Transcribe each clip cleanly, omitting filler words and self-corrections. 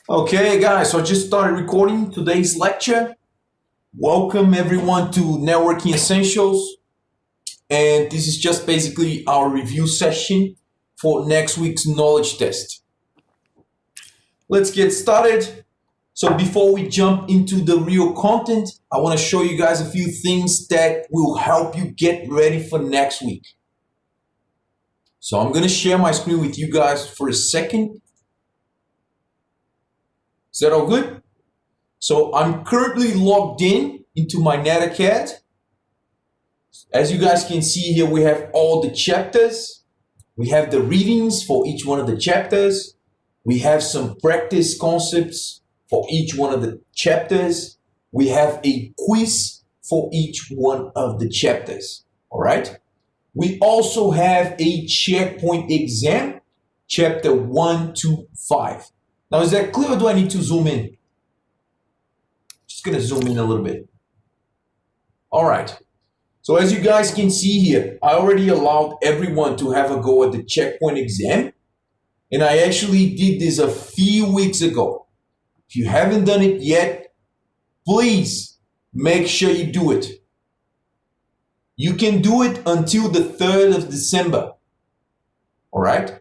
Okay, guys, so I just started recording today's lecture. Welcome everyone to Networking Essentials. And this is just basically our review session for next week's knowledge test. Let's get started. So before we jump into the real content, I want to show you guys a few things that will help you get ready for next week. So I'm going to share my screen with you guys for a second. Is that all good? So I'm currently logged in into my NetAcad. As you guys can see here, we have all the chapters. We have the readings for each one of the chapters. We have some practice concepts for each one of the chapters. We have a quiz for each one of the chapters. All right. We also have a checkpoint exam, chapter 1 to 5. Now, is that clear or do I need to zoom in? Just going to zoom in a little bit. All right. So as you guys can see here, I already allowed everyone to have a go at the checkpoint exam. And I actually did this a few weeks ago. If you haven't done it yet, please make sure you do it. You can do it until the 3rd of December. All right.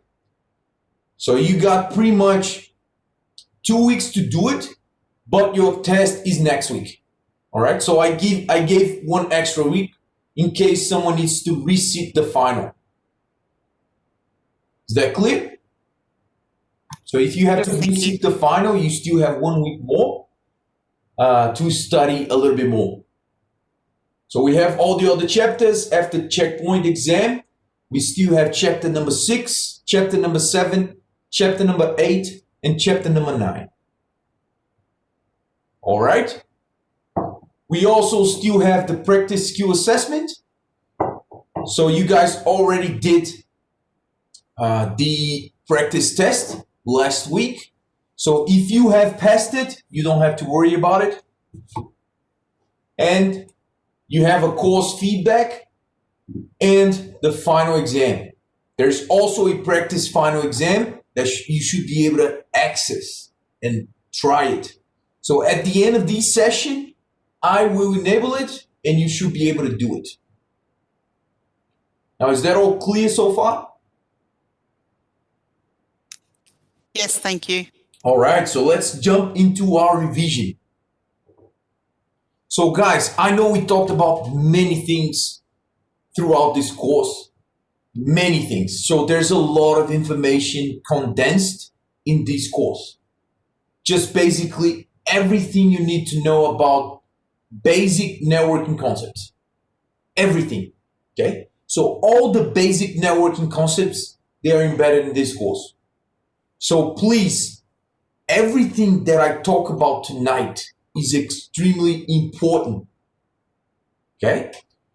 So you got pretty much 2 weeks to do it, but your test is next week. All right. So I gave 1 extra week in case someone needs to resit the final. Is that clear? So if you have to resit the final, you still have 1 week more to study a little bit more. So we have all the other chapters. After checkpoint exam, we still have chapter number 6, chapter number 7, chapter number 8, and chapter number 9. All right. We also still have the practice skill assessment. So you guys already did the practice test last week. So if you have passed it, you don't have to worry about it. And you have a course feedback and the final exam. There's also a practice final exam that you should be able to access and try it. So at the end of this session, I will enable it and you should be able to do it. Now, is that all clear so far? Yes, thank you. All right, so let's jump into our revision. So guys, I know we talked about many things throughout this course, many things. So there's a lot of information condensed in this course. Just basically everything you need to know about basic networking concepts. Everything, okay? So all the basic networking concepts, they are embedded in this course. So please, everything that I talk about tonight is extremely important, okay?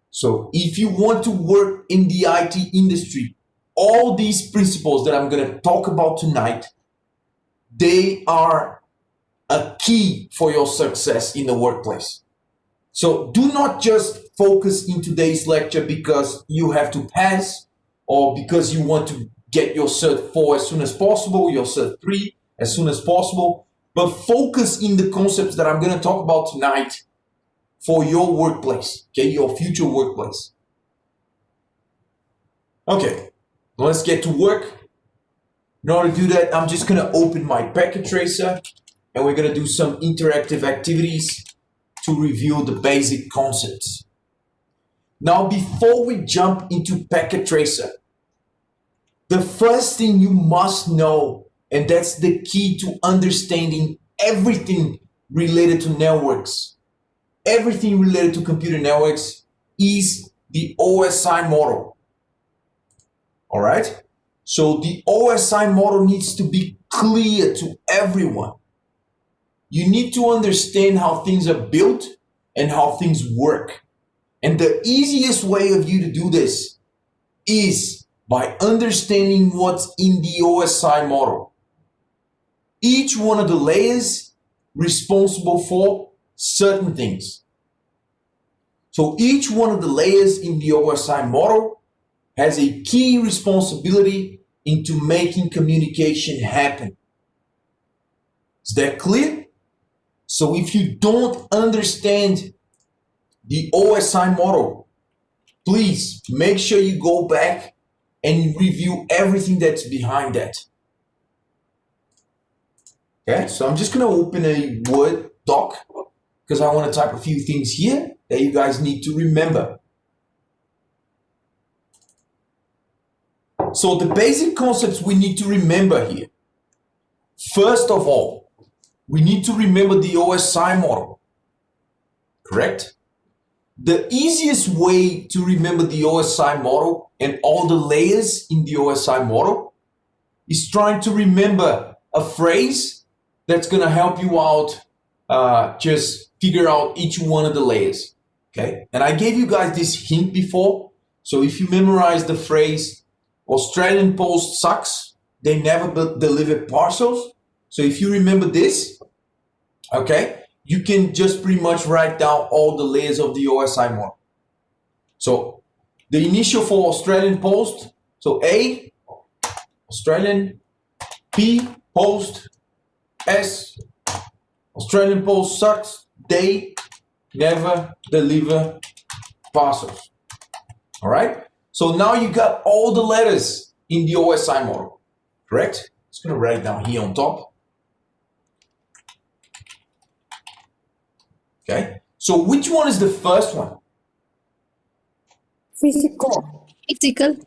So if you want to work in the IT industry, all these principles that I'm going to talk about tonight, they are a key for your success in the workplace. So do not just focus in today's lecture because you have to pass or because you want to get your Cert 4 as soon as possible, your Cert 3 as soon as possible, but focus in the concepts that I'm going to talk about tonight for your workplace, okay, your future workplace. Okay, let's get to work. In order to do that, I'm just going to open my Packet Tracer and we're going to do some interactive activities to review the basic concepts. Now, before we jump into Packet Tracer, the first thing you must know, and that's the key to understanding everything related to networks, everything related to computer networks, is the OSI model. All right? So the OSI model needs to be clear to everyone. You need to understand how things are built and how things work. And the easiest way of you to do this is by understanding what's in the OSI model. Each one of the layers responsible for certain things. So each one of the layers in the OSI model has a key responsibility into making communication happen. Is that clear? So if you don't understand the OSI model, please make sure you go back and review everything that's behind that. Okay, so I'm just gonna open a Word doc because I want to type a few things here that you guys need to remember. So the basic concepts we need to remember here. First of all, we need to remember the OSI model, correct? The easiest way to remember the OSI model and all the layers in the OSI model is trying to remember a phrase that's going to help you out, just figure out each one of the layers, okay? And I gave you guys this hint before. So if you memorize the phrase, Australian Post sucks, they never deliver parcels. So if you remember this, okay, you can just pretty much write down all the layers of the OSI model. So the initial for Australian Post, so A, Australian, P, Post, S, Australian Post sucks, they never deliver parcels. All right? So now you got all the letters in the OSI model, correct? Just gonna write it down here on top. Okay, so which one is the first one? Physical. Physical.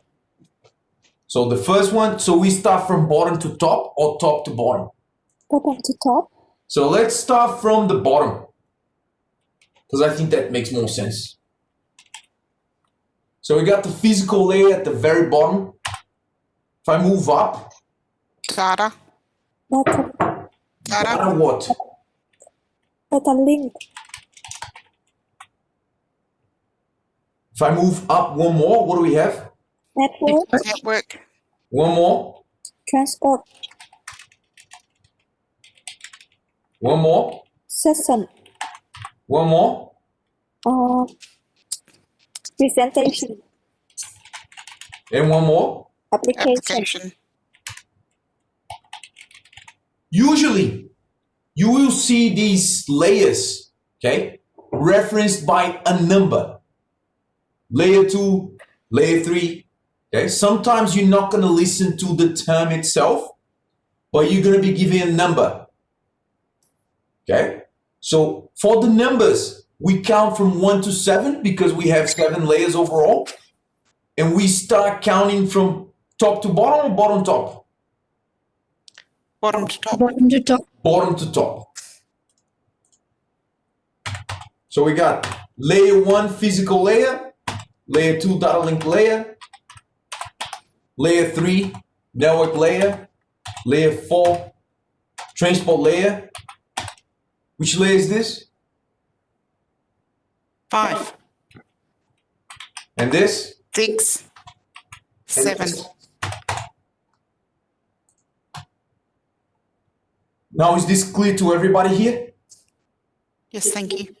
So the first one, so we start from bottom to top or top to bottom? Bottom to top. So let's start from the bottom because I think that makes more sense. So we got the physical layer at the very bottom. If I move up, Data. Data. data what? Data link. If I move up one more, what do we have? Network. Network. One more, Transport. one more, Session. one more. Presentation. And one more. Application. Application. Usually, you will see these layers, okay, referenced by a number. Layer 2, layer 3, okay? Sometimes you're not gonna listen to the term itself, but you're gonna be given a number, okay? So for the numbers, we count from 1 to 7 because we have 7 layers overall. And we start counting from top to bottom or bottom top? Bottom to top. Bottom to top. Bottom to top. So we got layer 1 physical layer, layer 2 data link layer, layer 3 network layer, layer 4 transport layer. Which layer is this? 5. And this? 6. And 7. this? Now is this clear to everybody here? Yes, thank you.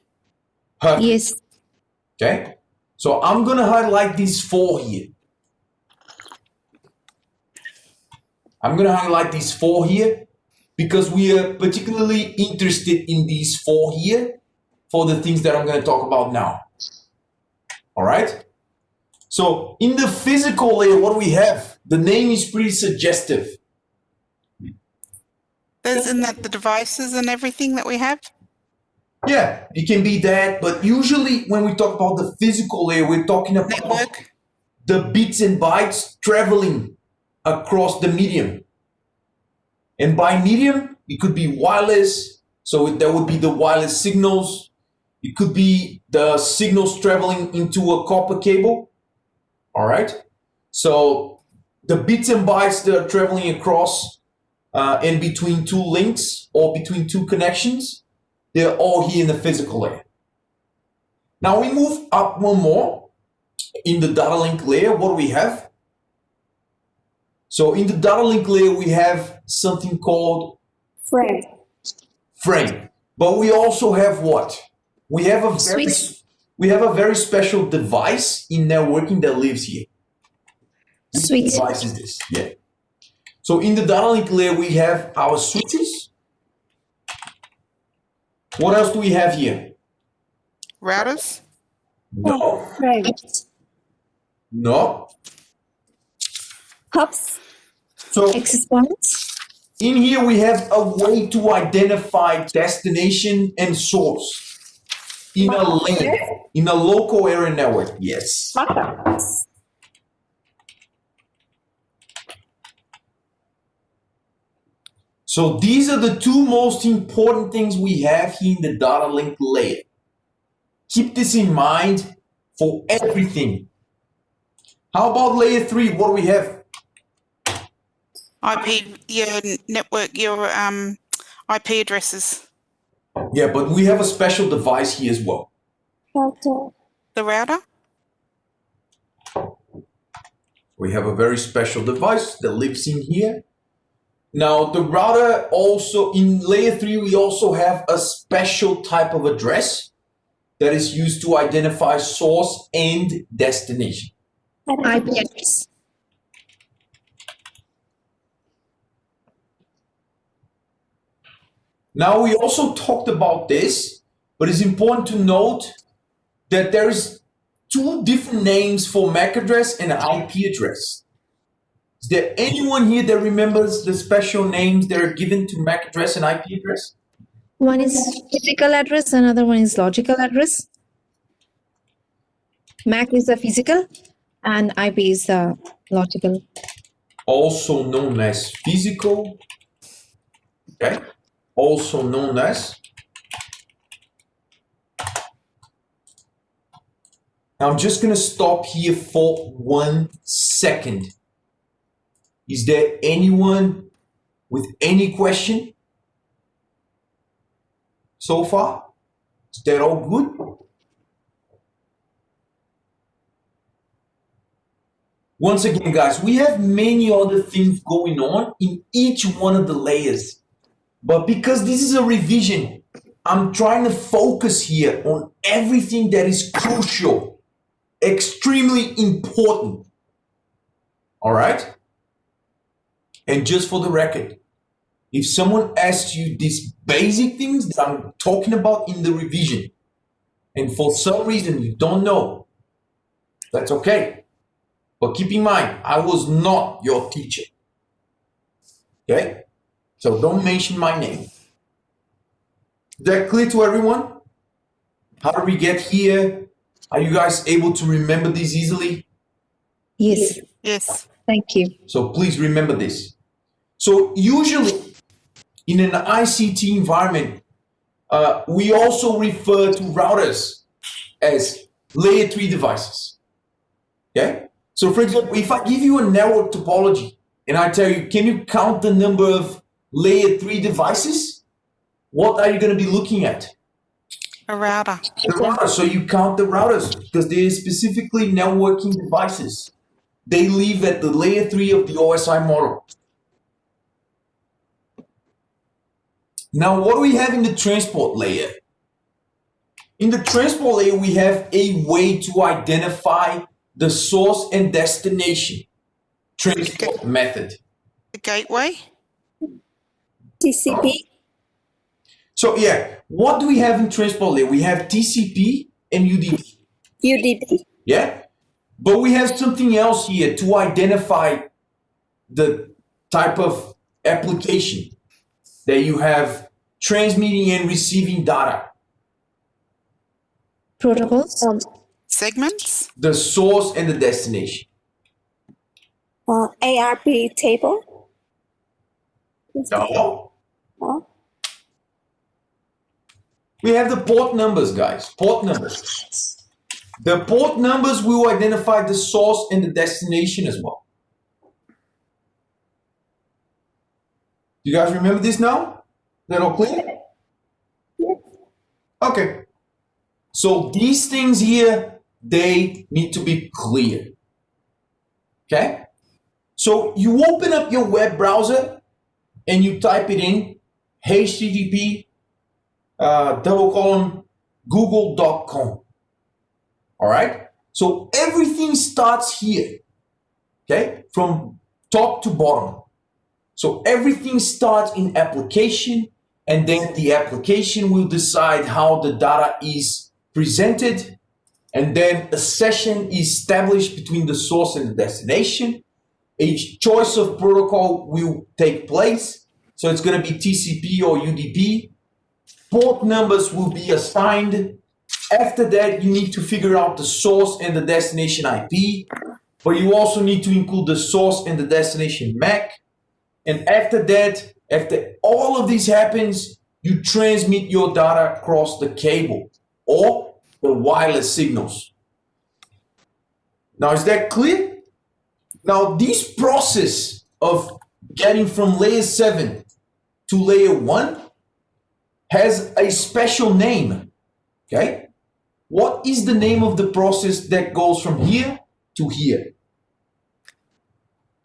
Perfect. Yes. Okay, so I'm gonna highlight these 4 here. I'm gonna highlight these 4 here because we are particularly interested in these 4 here for the things that I'm gonna talk about now. All right? So in the physical layer, what do we have? The name is pretty suggestive. Isn't that the devices and everything that we have? Yeah, it can be that, but usually when we talk about the physical layer, we're talking about Network. the bits and bytes traveling across the medium. And by medium, it could be wireless, so that would be the wireless signals. It could be the signals traveling into a copper cable. All right, so the bits and bytes that are traveling across and between 2 links or between 2 connections, they're all here in the physical layer. Now we move up one more in the data link layer. What do we have? So in the data link layer, we have something called Frame. frame, but we also have what? We have a Switch. very special device in networking that lives here. Which Switch. device is this? Yeah. So in the data link layer, we have our switches, What else do we have here? Routers? No. Frames. No. Hubs. So Access points. in here we have a way to identify destination and source in a lane, in a local area network. Yes. Markers. So these are the two most important things we have here in the data link layer. Keep this in mind for everything. How about layer 3? What do we have? IP, your network, your IP addresses. Yeah, but we have a special device here as well. Router. The router? We have a very special device that lives in here. Now the router also, in layer 3, we also have a special type of address that is used to identify source and destination. IP address. Now we also talked about this, but it's important to note that there is two different names for MAC address and IP address. Is there anyone here that remembers the special names that are given to MAC address and IP address? One is physical address, another one is logical address. MAC is the physical and IP is the logical. Also known as physical, okay? Also known as. Now I'm just gonna stop here for 1 second. Is there anyone with any question so far? Is that all good? Once again, guys, we have many other things going on in each one of the layers. But because this is a revision, I'm trying to focus here on everything that is crucial, extremely important. All right? And just for the record, if someone asks you these basic things that I'm talking about in the revision, and for some reason you don't know, that's okay. But keep in mind, I was not your teacher. Okay? So don't mention my name. Is that clear to everyone? How did we get here? Are you guys able to remember this easily? Yes, Yes. thank you. So please remember this. So usually in an ICT environment, we also refer to routers as layer 3 devices. Okay? So for example, if I give you a network topology and I tell you, can you count the number of layer 3 devices? What are you going to be looking at? A router. The router. So you count the routers because they're specifically networking devices. They live at the layer 3 of the OSI model. Now, what do we have in the transport layer? In the transport layer, we have a way to identify the source and destination transport method. The gateway. TCP. So yeah, what do we have in transport layer? We have TCP and UDP. UDP. Yeah, but we have something else here to identify the type of application that you have transmitting and receiving data. Protocols. Segments. The source and the destination. ARP table. No. No. We have the port numbers, guys. Port numbers. The port numbers will identify the source and the destination as well. You guys remember this now? That all clear? Yes. Okay. So these things here, they need to be clear. Okay? So you open up your web browser and you type it in http google.com. All right? So everything starts here. Okay? From top to bottom. So everything starts in application, and then the application will decide how the data is presented, and then a session is established between the source and the destination. A choice of protocol will take place, so it's going to be TCP or UDP. Port numbers will be assigned. After that, you need to figure out the source and the destination IP, but you also need to include the source and the destination MAC. And after that, after all of this happens, you transmit your data across the cable or the wireless signals. Now, is that clear? Now, this process of getting from layer 7 to layer 1 has a special name, okay? What is the name of the process that goes from here to here?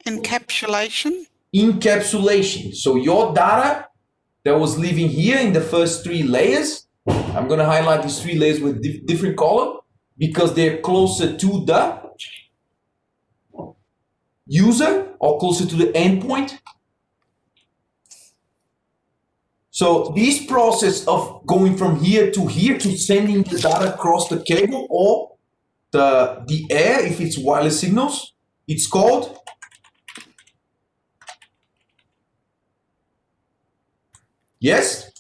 Encapsulation. Encapsulation. So your data that was living here in the first 3 layers, I'm going to highlight these 3 layers with different color because they're closer to the user or closer to the endpoint. So this process of going from here to sending the data across the cable or the air, if it's wireless signals, it's called yes?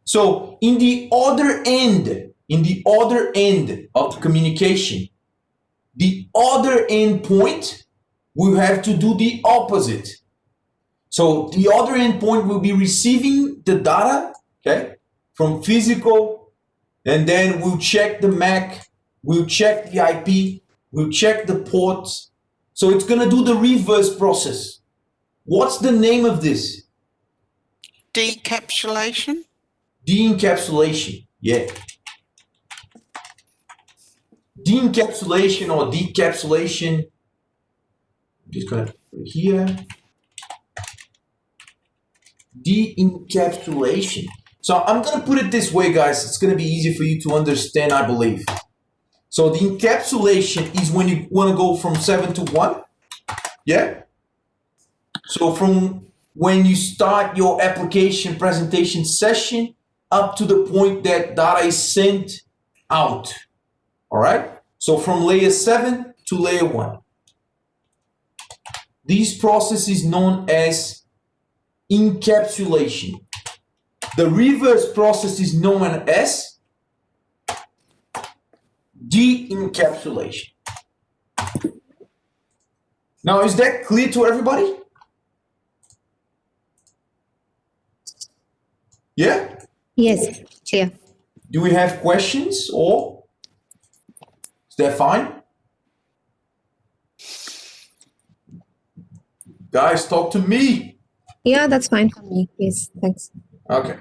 So in the other end of the communication, the other endpoint will have to do the opposite. So the other endpoint will be receiving the data, okay, from physical, and then we'll check the MAC, we'll check the IP, we'll check the ports. So it's going to do the reverse process. What's the name of this? Decapsulation. De-encapsulation, yeah. De-encapsulation or decapsulation. I'm just gonna put it here. De-encapsulation. So I'm gonna put it this way, guys. It's gonna be easy for you to understand, I believe. So the encapsulation is when you want to go from 7 to 1. Yeah. So from when you start your application presentation session up to the point that data is sent out. All right. So from layer 7 to layer 1. This process is known as encapsulation. The reverse process is known as de-encapsulation. Now, is that clear to everybody? Yeah? Yes, clear. Do we have questions or is that fine? Guys, talk to me. Yeah, that's fine for me. Yes, thanks. Okay.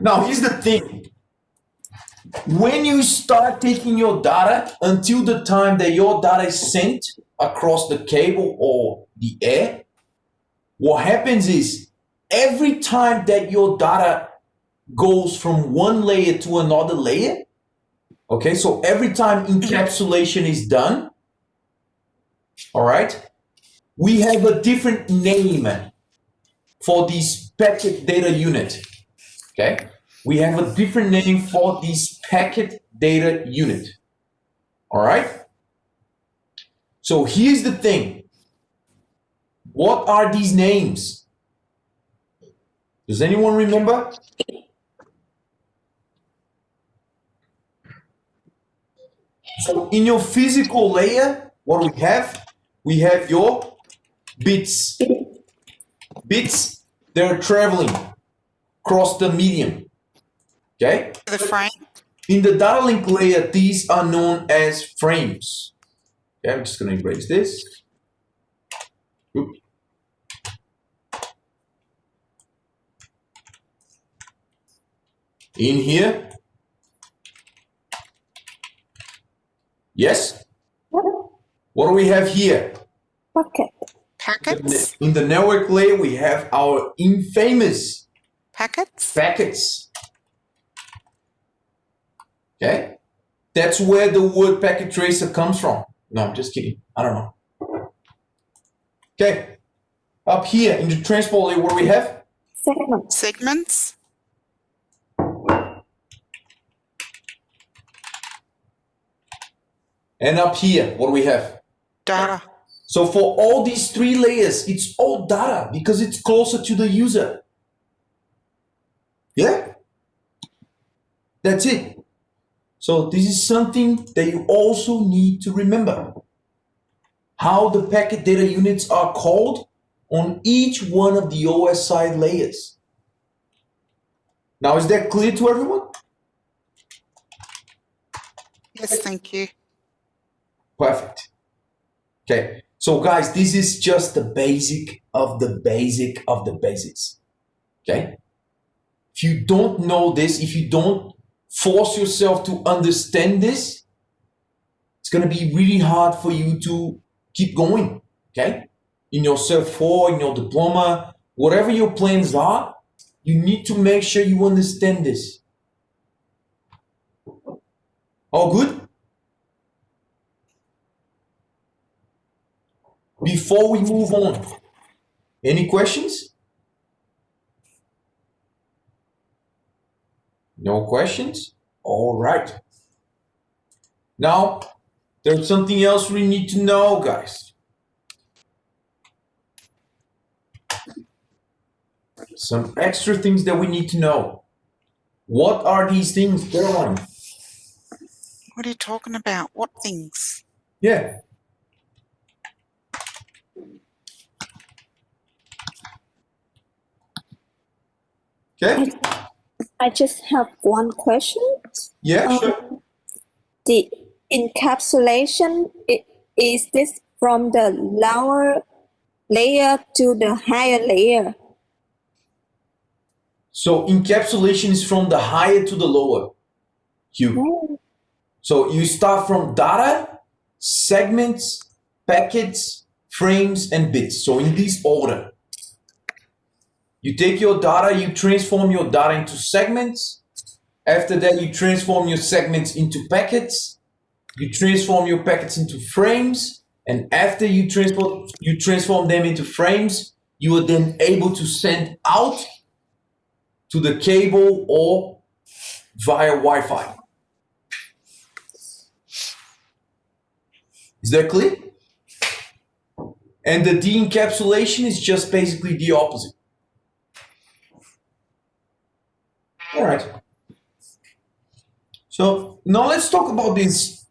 Now, here's the thing. When you start taking your data until the time that your data is sent across the cable or the air, what happens is every time that your data goes from one layer to another layer, okay, so every time encapsulation is done, all right, we have a different name for this packet data unit, okay? We have a different name for this packet data unit, all right? So here's the thing. What are these names? Does anyone remember? So in your physical layer, what do we have? We have your bits. Bits, they're traveling across the medium. Okay? The frame. In the data link layer, these are known as frames. Okay, I'm just going to erase this. Oop. In here. Yes? What do we have here? Bucket. Packets. In the network layer, we have our infamous Packets. packets. Okay? That's where the word packet tracer comes from. No, I'm just kidding. I don't know. Okay. Up here in the transport layer, what do we have? Segments. segments, And up here, what do we have? data. So for all these three layers, it's all data because it's closer to the user. Yeah? That's it. So this is something that you also need to remember. How the packet data units are called on each one of the OS side layers. Now, is that clear to everyone? Yes, thank you. Perfect. Okay, so guys, this is just the basic of the basic of the basics. Okay? If you don't know this, if you don't force yourself to understand this, it's going to be really hard for you to keep going. Okay? In your Cert 4, in your diploma, whatever your plans are, you need to make sure you understand this. All good? Before we move on, any questions? No questions? All right. Now, there's something else we need to know, guys. Some extra things that we need to know. What are these things, Caroline? What are you talking about? What things? Yeah. Okay. I just have one question. Yeah, sure. The encapsulation, is this from the lower layer to the higher layer? So encapsulation is from the higher to the lower. Hugh. Oh, So you start from data, segments, packets, frames, and bits. So in this order. You take your data, you transform your data into segments. After that, you transform your segments into packets. You transform your packets into frames. And after you transform them into frames, you are then able to send out to the cable or via Wi-Fi. Is that clear? And the de-encapsulation is just basically the opposite. All right. So now let's talk about this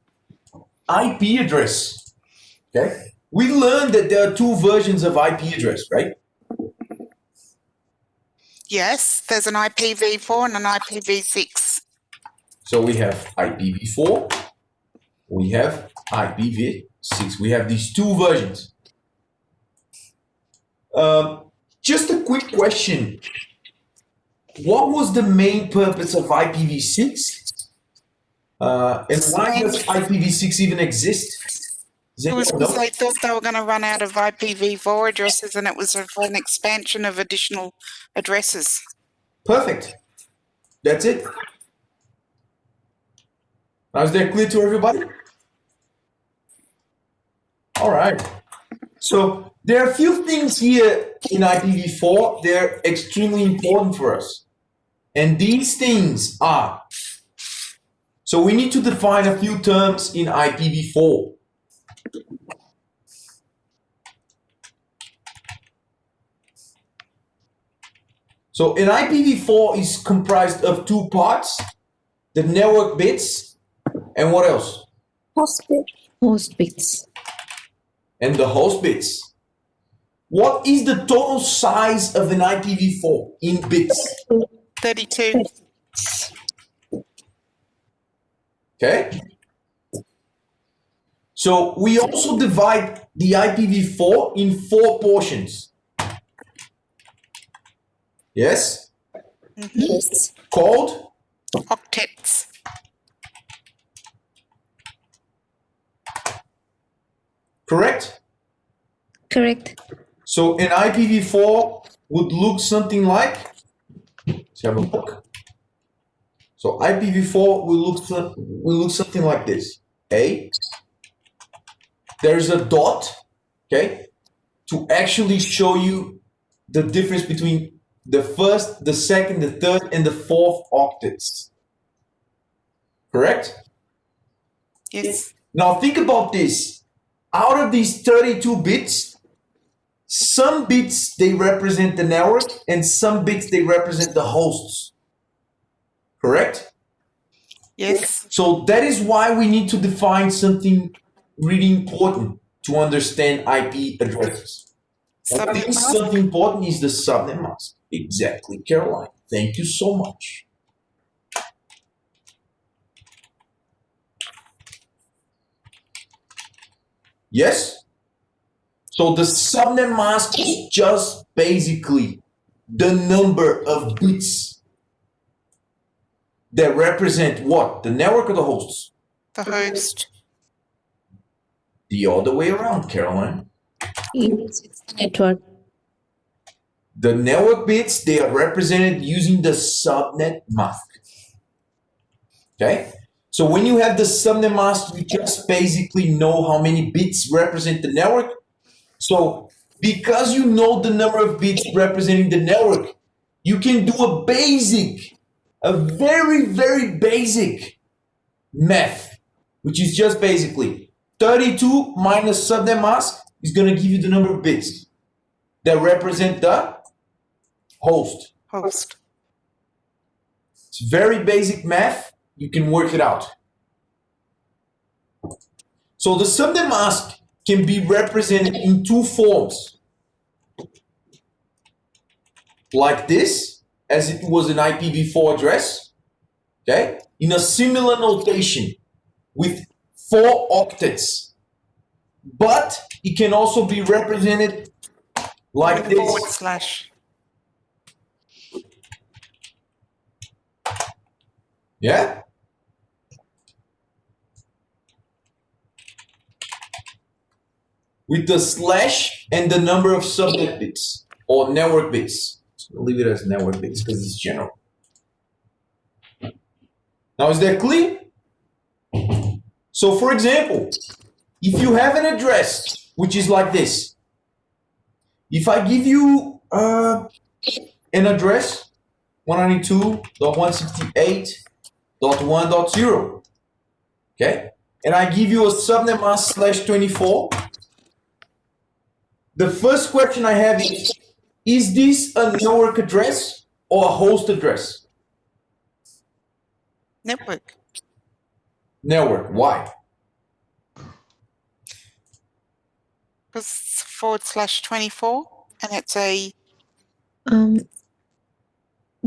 IP address. Okay. We learned that there are two versions of IP address, right? Yes, there's an IPv4 and an IPv6. So we have IPv4, we have IPv6. We have these two versions. Just a quick question. What was the main purpose of IPv6? And why does IPv6 even exist? Does It was anyone because know? they thought they were going to run out of IPv4 addresses and it was for an expansion of additional addresses. Perfect. That's it. Now is that clear to everybody? All right. So there are a few things here in IPv4. They're extremely important for us. And these things are, so we need to define a few terms in IPv4. So an IPv4 is comprised of two parts, the network bits, and what else? hospital. Host bits. And the host bits. What is the total size of an IPv4 in bits? 32. Okay. So we also divide the IPv4 in 4 portions. Yes? Yes. Called Octets. correct? Correct. So an IPv4 would look something like, let's have a look. So IPv4 will look something like this. There's a dot, okay, to actually show you the difference between the first, the second, the third, and the fourth octets. Correct? Yes. Now think about this. Out of these 32 bits, some bits they represent the network and some bits they represent the hosts. Correct? Yes. So that is why we need to define something really important to understand IP addresses. And Subnet this mask. something important is the subnet mask. Exactly, Caroline. Thank you so much. Yes? So the subnet mask is just basically the number of bits that represent what? The network or the hosts? The host. The other way around, Caroline. It's the network. The network bits, they are represented using the subnet mask. Okay? So when you have the subnet mask, you just basically know how many bits represent the network. So because you know the number of bits representing the network, you can do a very, very basic math, which is just basically 32 minus subnet mask is going to give you the number of bits that represent the host. Host. It's very basic math. You can work it out. So the subnet mask can be represented in two forms. Like this, as it was an IPv4 address, okay? In a similar notation with 4 octets. But it can also be represented like this. Forward slash. Yeah? With the slash and the number of subnet bits or network bits. So I'll leave it as network bits because it's general. Now, is that clear? So, for example, if you have an address which is like this, if I give you an address 192.168.1.0, okay, and I give you a subnet mask /24, the first question I have is this a network address or a host address? Network. Network. Why? Because it's /24 and it's a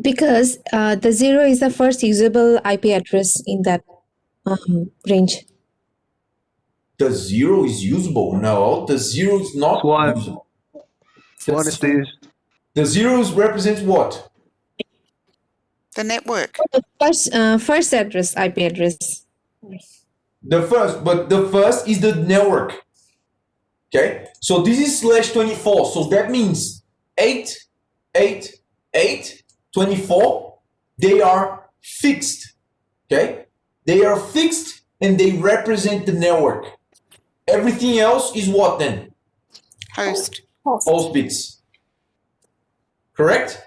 Because the 0 is the first usable IP address in that range. The 0 is usable. No, the 0 is not Why? usable. One is this. The 0s represents what? the network. The first address, IP address. The first is the network. Okay, so this is /24. So that means 8, 8, 8, 24. They are fixed. Okay, they are fixed and they represent the network. Everything else is what then? Host. Host bits. Correct?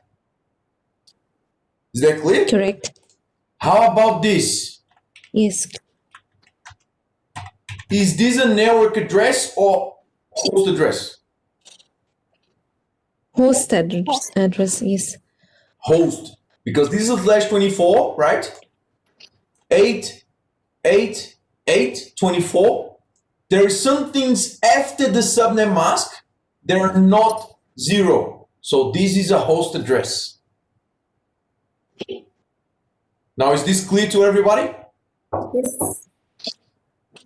Is that clear? Correct. How about this? Yes. Is this a network address or host address? Host address, yes. Host. Because this is a /24, right? 8, 8, 8, 24. There are some things after the subnet mask that are not 0. So this is a host address. Now, is this clear to everybody? Yes.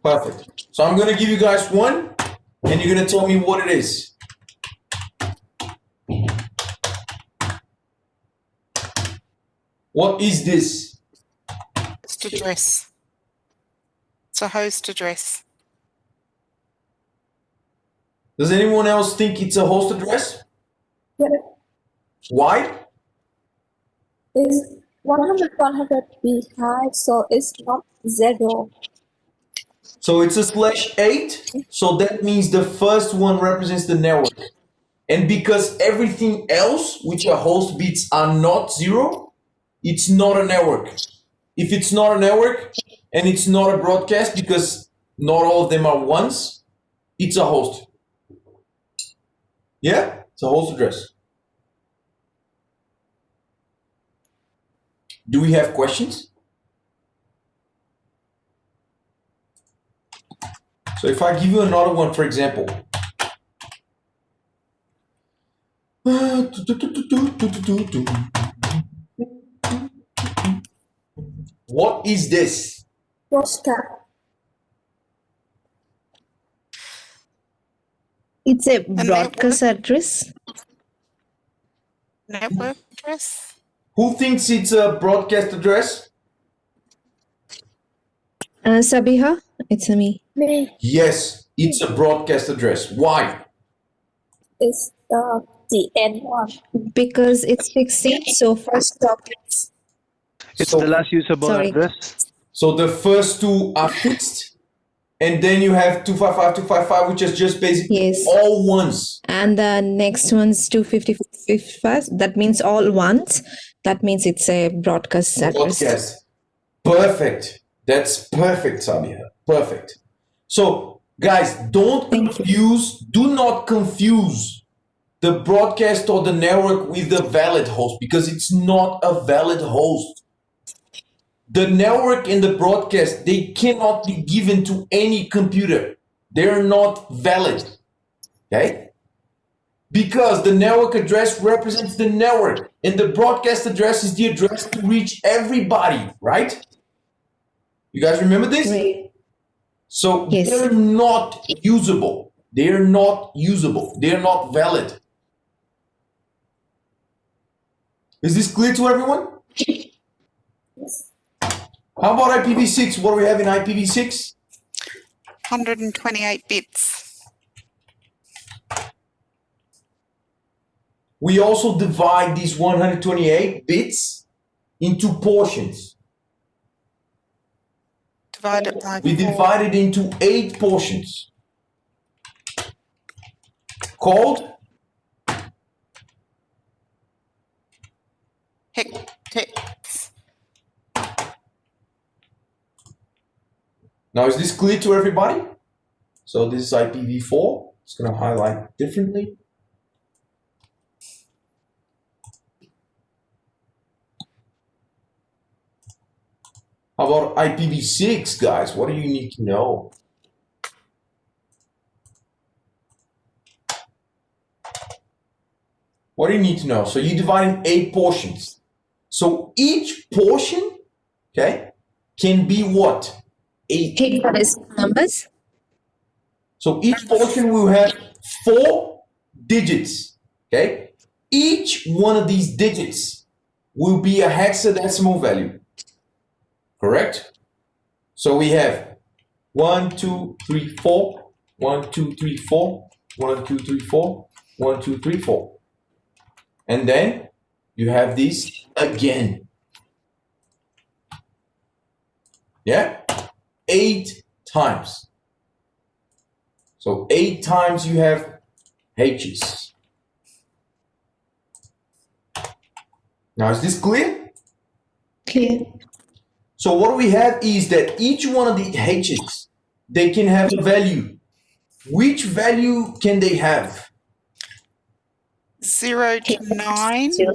Perfect. So I'm going to give you guys one, and you're going to tell me what it is. What is this? Host address. It's a host address. Does anyone else think it's a host address? Yeah. Why? It's 100 behind, so it's not 0. So it's a /8. So that means the first one represents the network. And because everything else, which are host bits, are not zero, it's not a network. If it's not a network and it's not a broadcast, because not all of them are ones, it's a host. Yeah, it's a host address. Do we have questions? So if I give you another one, for example, what is this? Broadcast. It's a broadcast address. Network address? Who thinks it's a broadcast address? Sabiha, it's a me. Me Yes, it's a broadcast address. Why? is the end one. Because it's 16, so first stop it's It's So- the last usable Sorry. address. So the first two are fixed, and then you have 255, 255, which is just basically Yes. all ones. and the next one's 255. That means all ones. That means it's a broadcast address. Broadcast. Perfect. That's perfect, Sabiha. Perfect. So, guys, don't Thank you. confuse, do not confuse the broadcast or the network with the valid host, because it's not a valid host. The network and the broadcast, they cannot be given to any computer. They're not valid. Okay? Because the network address represents the network, and the broadcast address is the address to reach everybody, right? You guys remember this? Right. So Yes. they're not usable. They're not usable. They're not valid. Is this clear to everyone? Yes. How about IPv6? What do we have in IPv6? 128 bits. We also divide these 128 bits into portions. Divided by We 4. divide it into 8 portions called hectares. Now, is this clear to everybody? So this is IPv4. It's going to highlight differently. How about IPv6, guys? What do you need to know? What do you need to know? So you divide in 8 portions. So each portion, okay, can be what? 8. Hexadecimal numbers. So each portion will have 4 digits, okay? Each one of these digits will be a hexadecimal value, correct? So we have 1, 2, 3, 4, 1, 2, 3, 4, 1, 2, 3, 4, 1, 2, 3, 4. And then you have this again. Yeah? 8 times. So 8 times you have H's. Now is this clear? Clear. So what we have is that each one of the H's, they can have a value. Which value can they have? 0 to 9 Zero.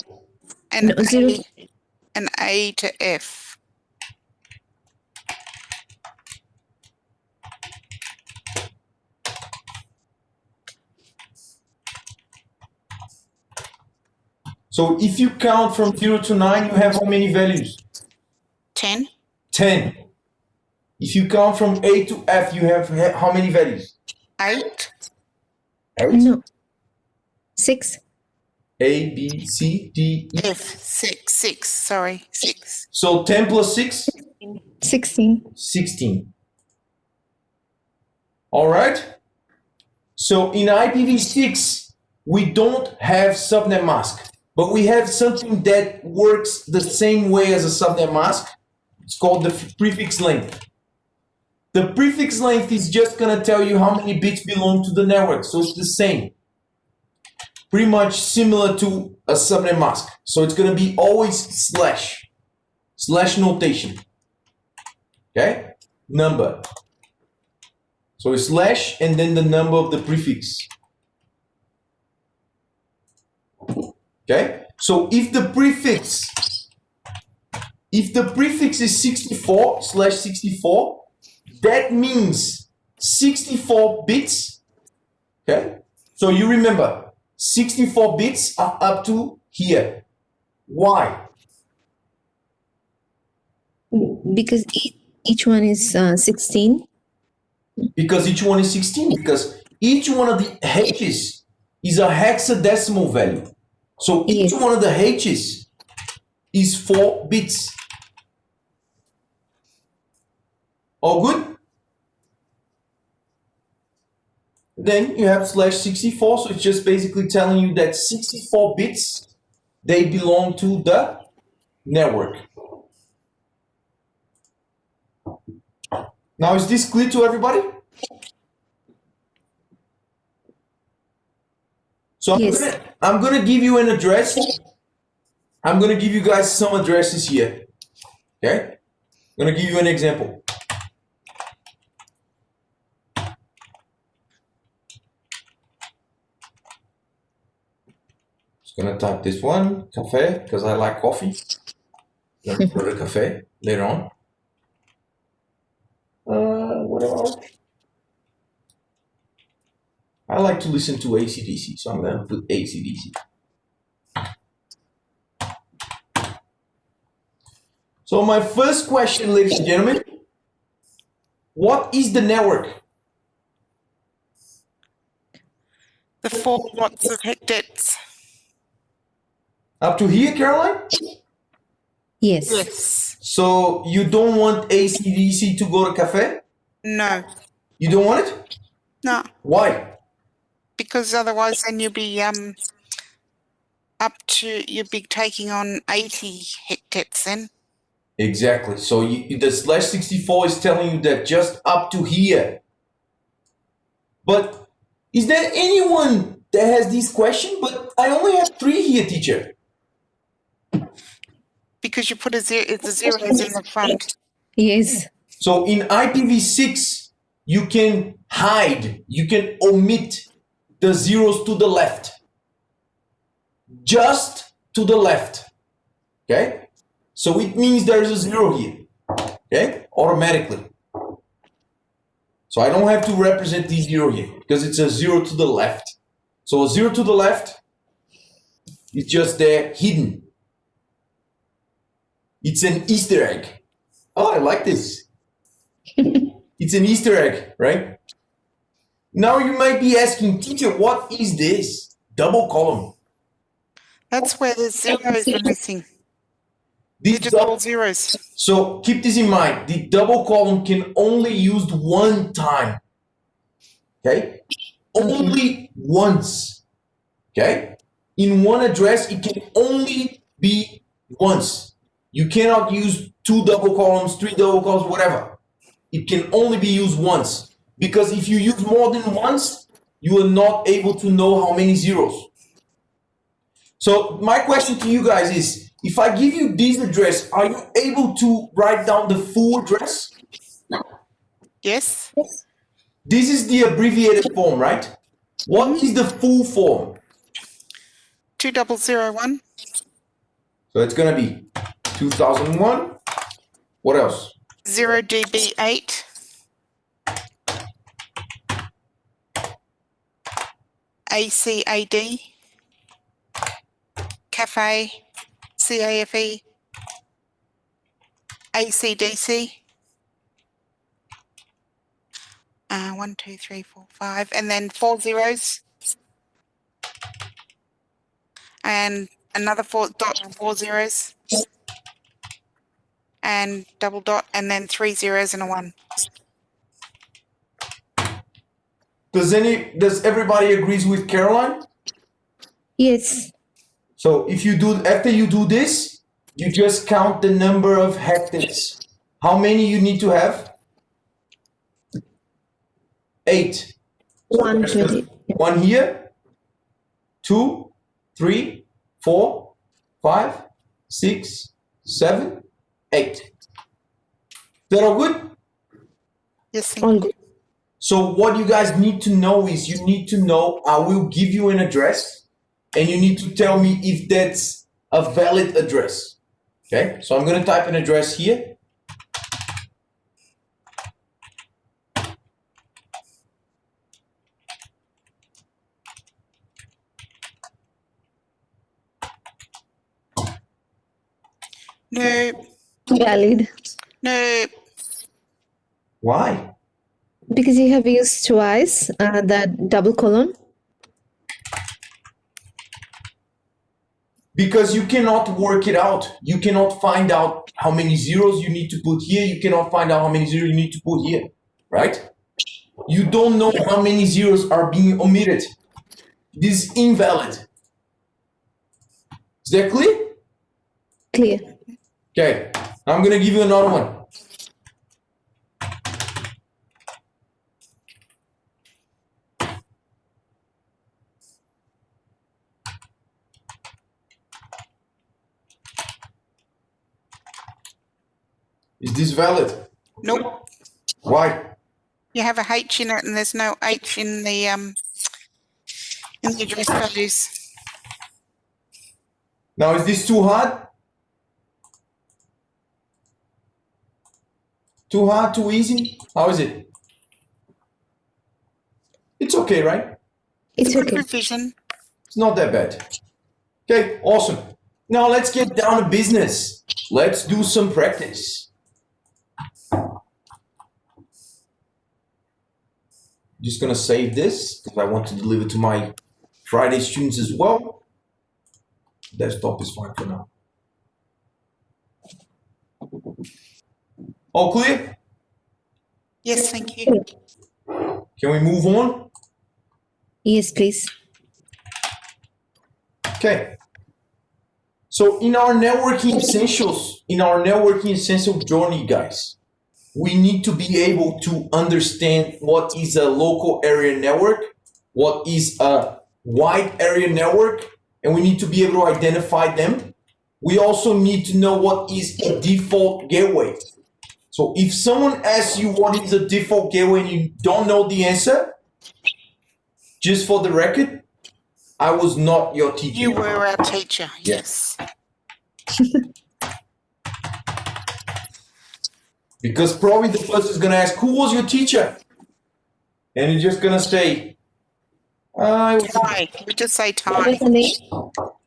and No, 0. and A to F. So if you count from 0 to 9, you have how many values? 10, 10. If you count from A to F, you have how many values? 8, No. 6. A, B, C, D, E. F, 6, sorry, 6. So 10 plus 6? 16. 16. All right? So in IPv6, we don't have subnet mask, but we have something that works the same way as a subnet mask. It's called the prefix length. The prefix length is just going to tell you how many bits belong to the network, so it's the same. pretty much similar to a subnet mask. So it's going to be always slash notation. Okay? Number. So it's slash and then the number of the prefix. Okay? So if the prefix is 64/64, that means 64 bits. Okay? So you remember, 64 bits are up to here. Why? Because each one is 16. Because each one is 16. Because each one of the H's is a hexadecimal value. So each Yes. one of the H's is 4 bits. All good? Then you have /64, so it's just basically telling you that 64 bits, they belong to the network. Now, is this clear to everybody? So Yes. I'm gonna give you an address. I'm gonna give you guys some addresses here. Okay? I'm gonna give you an example. Just gonna type this one, cafe, because I like coffee. Gonna go to cafe later on. What else? I like to listen to AC/DC, so I'm gonna put AC/DC. So my first question, ladies and gentlemen, what is the network? The 4 lots of hectares. Up to here, Caroline? Yes. Yes. So you don't want AC/DC to go to cafe? No. You don't want it? No. Why? Because otherwise then you'll be you'll be taking on 80 hectares then. Exactly. So the /64 is telling you that just up to here. But is there anyone that has this question? But I only have 3 here, teacher. Because you put the zeros in the front. Yes. So in IPv6, you can hide, you can omit the zeros to the left. Just to the left. Okay? So it means there is a 0 here. Okay? Automatically. So I don't have to represent the 0 here because it's a 0 to the left. So a 0 to the left is just there hidden. It's an Easter egg. Oh, I like this. It's an Easter egg, right? Now you might be asking, teacher, what is this? Double column. That's where the zeros are missing. This They're just all zeros. So keep this in mind. The double column can only used one time. Okay? Only once. Okay? In one address, it can only be once. You cannot use 2 double columns, 3 double columns, whatever. It can only be used once. Because if you use more than once, you are not able to know how many zeros. So my question to you guys is, if I give you this address, are you able to write down the full address? Yes. This is the abbreviated form, right? What is the full form? 2001. So it's gonna be 2001. What else? 0DB8. ACAD. Cafe. CAFE. ACDC. 1, 2, 3, 4, 5, and then 4 zeros. And another 4 zeros. And double dot, and then 3 zeros and a 1. Does everybody agrees with Caroline? Yes. So if you do, after you do this, you just count the number of hectares. How many you need to have? 8. 120. 1 here, 2, 3, 4, 5, 6, 7, 8. Is that all good? Yes, thank All you. good. So what you guys need to know is you need to know, I will give you an address and you need to tell me if that's a valid address. Okay, so I'm going to type an address here. No, Valid. no. Why? Because you have used twice that double colon. Because you cannot work it out. You cannot find out how many zeros you need to put here. You cannot find out how many zeros you need to put here, right? You don't know how many zeros are being omitted. This is invalid. Is that clear? Clear. Okay, I'm gonna give you another one. Is this valid? Nope. Why? You have a H in it and there's no H in the address values. Now, is this too hard? Too hard, too easy? How is it? It's okay, right? It's Good okay. revision. It's not that bad. Okay, awesome. Now let's get down to business. Let's do some practice. Just gonna save this because I want to deliver to my Friday students as well. Desktop is fine for now. All clear? Yes, thank you. Can we move on? Yes, please. Okay. So in our networking essential journey, guys, we need to be able to understand what is a local area network, what is a wide area network, and we need to be able to identify them. We also need to know what is a default gateway. So if someone asks you what is a default gateway and you don't know the answer, just for the record, I was not your teacher. You were our teacher. Yes. Yes. Because probably the person is going to ask, who was your teacher? And you're just going to say, Ty. We just say What Ty. is the name?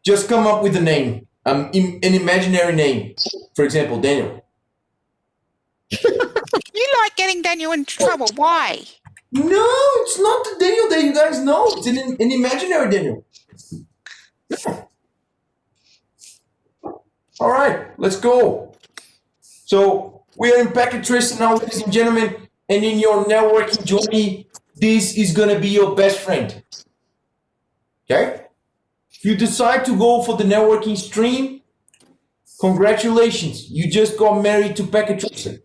just come up with a name, an imaginary name. For example, Daniel. You like getting Daniel in trouble. Why? No, it's not the Daniel that you guys know. It's an imaginary Daniel. All right, let's go. So we are in packet tracing now, ladies and gentlemen, and in your networking journey, this is gonna be your best friend. Okay? If you decide to go for the networking stream, congratulations, you just got married to packet tracing.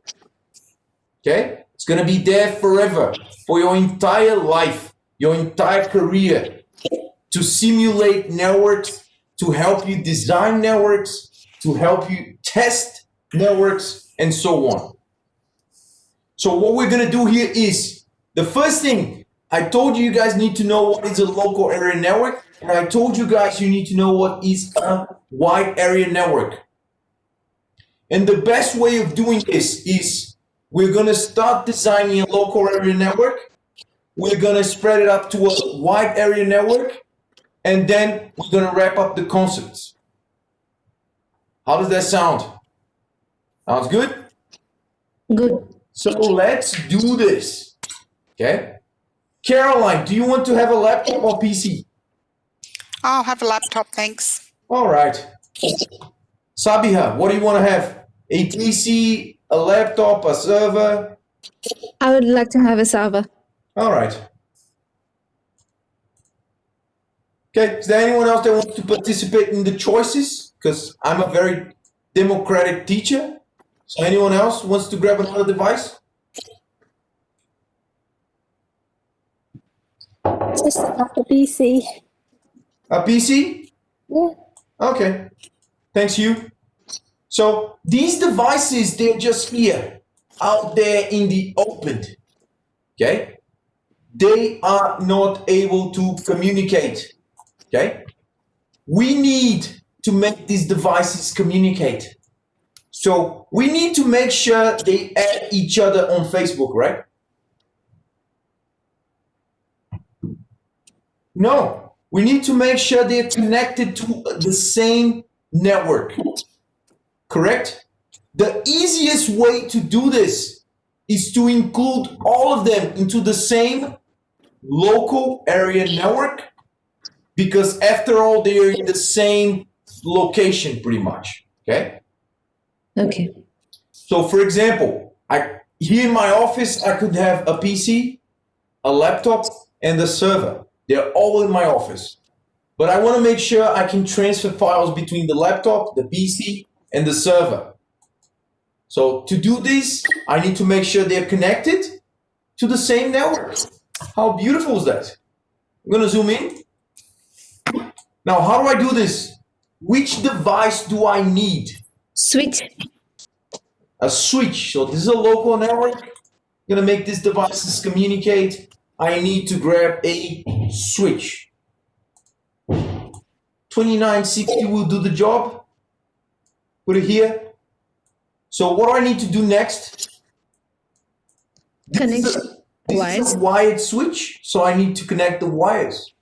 Okay? It's gonna be there forever for your entire life, your entire career, to simulate networks, to help you design networks, to help you test networks, and so on. So what we're gonna do here is, the first thing, I told you guys need to know what is a local area network, and I told you guys you need to know what is a wide area network. And the best way of doing this is, we're gonna start designing a local area network, we're gonna spread it up to a wide area network, and then we're gonna wrap up the concepts. How does that sound? Sounds good? Good. So let's do this. Okay? Caroline, do you want to have a laptop or PC? I'll have a laptop, thanks. All right. Sabiha, what do you want to have? A PC, a laptop, a server? I would like to have a server. All right. Okay, is there anyone else that wants to participate in the choices? Because I'm a very democratic teacher. So anyone else wants to grab another device? Just about the PC. A PC? Yeah. Okay. Thanks, you. So these devices, they're just here, out there in the open. Okay? They are not able to communicate. Okay? We need to make these devices communicate. So we need to make sure they add each other on Facebook, right? No, we need to make sure they're connected to the same network, correct? The easiest way to do this is to include all of them into the same local area network, because after all, they are in the same location pretty much, okay? Okay. So for example, here in my office, I could have a PC, a laptop, and a server. They're all in my office. But I want to make sure I can transfer files between the laptop, the PC, and the server. So to do this, I need to make sure they're connected to the same network. How beautiful is that? I'm going to zoom in. Now, how do I do this? Which device do I need? Switch. A switch. So this is a local network. I'm going to make these devices communicate. I need to grab a switch. 2960 will do the job. Put it here. So what do I need to do next? Connect This wires. is a wired switch, so I need to connect the wires.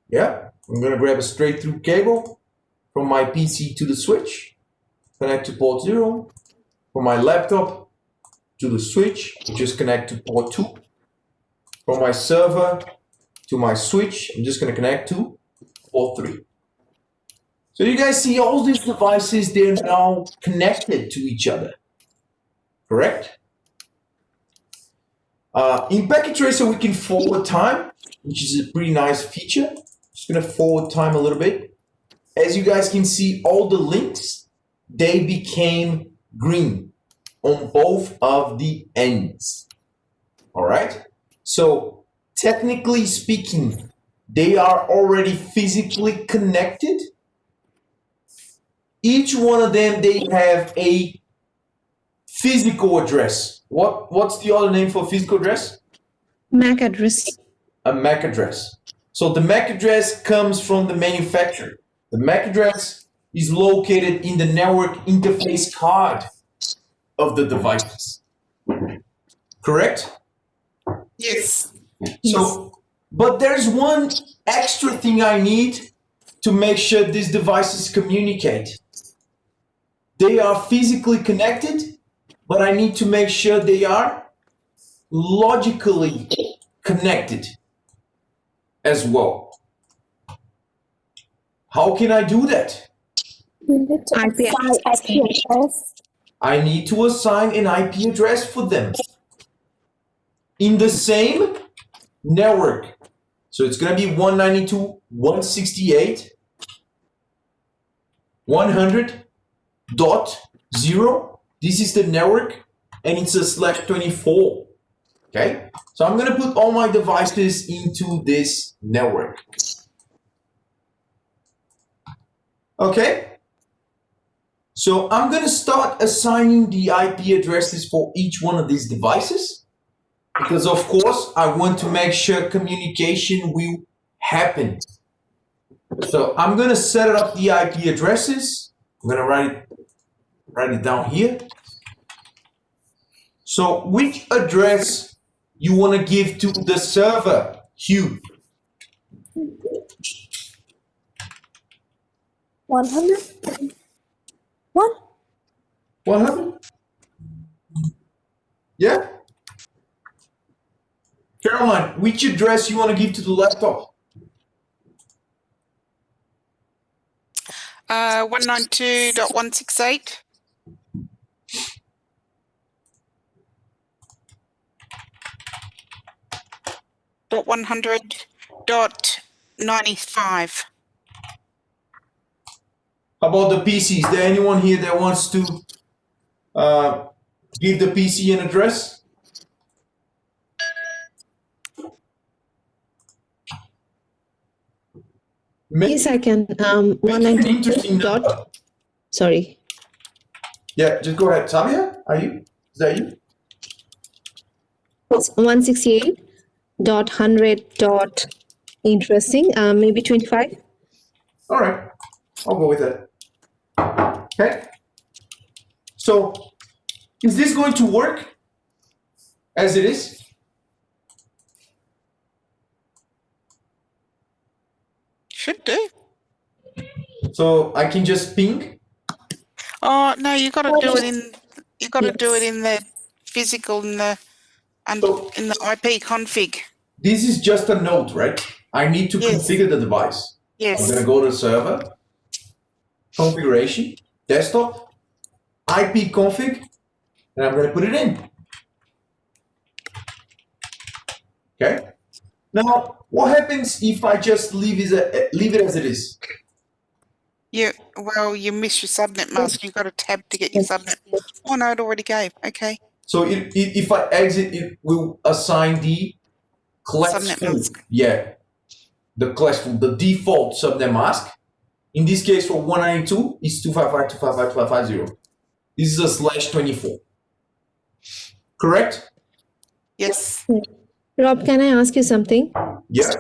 Yeah, I'm gonna grab a straight through cable from my PC to the switch, connect to port 0. From my laptop to the switch, just connect to port 2. From my server to my switch, I'm just gonna connect to port 3. So you guys see all these devices, they're now connected to each other, correct? In Packet Tracer, we can forward time, which is a pretty nice feature. Just gonna forward time a little bit. As you guys can see, all the links, they became green on both of the ends. All right? So technically speaking, they are already physically connected. Each one of them, they have a physical address. What's the other name for physical address? MAC address. A MAC address. So the MAC address comes from the manufacturer. The MAC address is located in the network interface card of the devices. Correct? Yes. So, but there's one extra thing I need to make sure these devices communicate. They are physically connected, but I need to make sure they are logically connected as well. How can I do that? You need to IP assign IP address. I need to assign an IP address for them in the same network. So it's going to be 192.168.100.0. This is the network, and it's a /24. Okay, so I'm going to put all my devices into this network. Okay, so I'm going to start assigning the IP addresses for each one of these devices, because of course I want to make sure communication will happen. So I'm going to set up the IP addresses. I'm going to write it down here. So which address you want to give to the server, Hugh? 100. What? 100? Yeah? Caroline, which address you want to give to the laptop? 192.168. .100.95. How about the PC? Is there anyone here that wants to give the PC an address? Yes, I can. Make it an 192 interesting dot. number. Sorry. Yeah, just go ahead. Samia, are you? Is that you? It's 168 dot 100 dot interesting. Maybe 25. All right, I'll go with that. Okay. So, is this going to work as it is? Should do. So I can just ping. Oh no, you got to do it in. You got to do it Yes. in the physical in the So in the IP config. this is just a node, right? I need to Yes. configure the device. I'm Yes. gonna go to server, configuration, desktop, IP config, and I'm gonna put it in. Okay. Now, what happens if I just leave it as it is? You miss your subnet mask. You've got a tab to get your subnet. Oh no, it already gave. Okay. So if I exit, it will assign the class Subnet full. mask. Yeah, the class full, the default subnet mask. In this case, for 192, it's 255.255.255.0. This is a /24. Correct? Yes. Rob, can I ask you something? Yeah.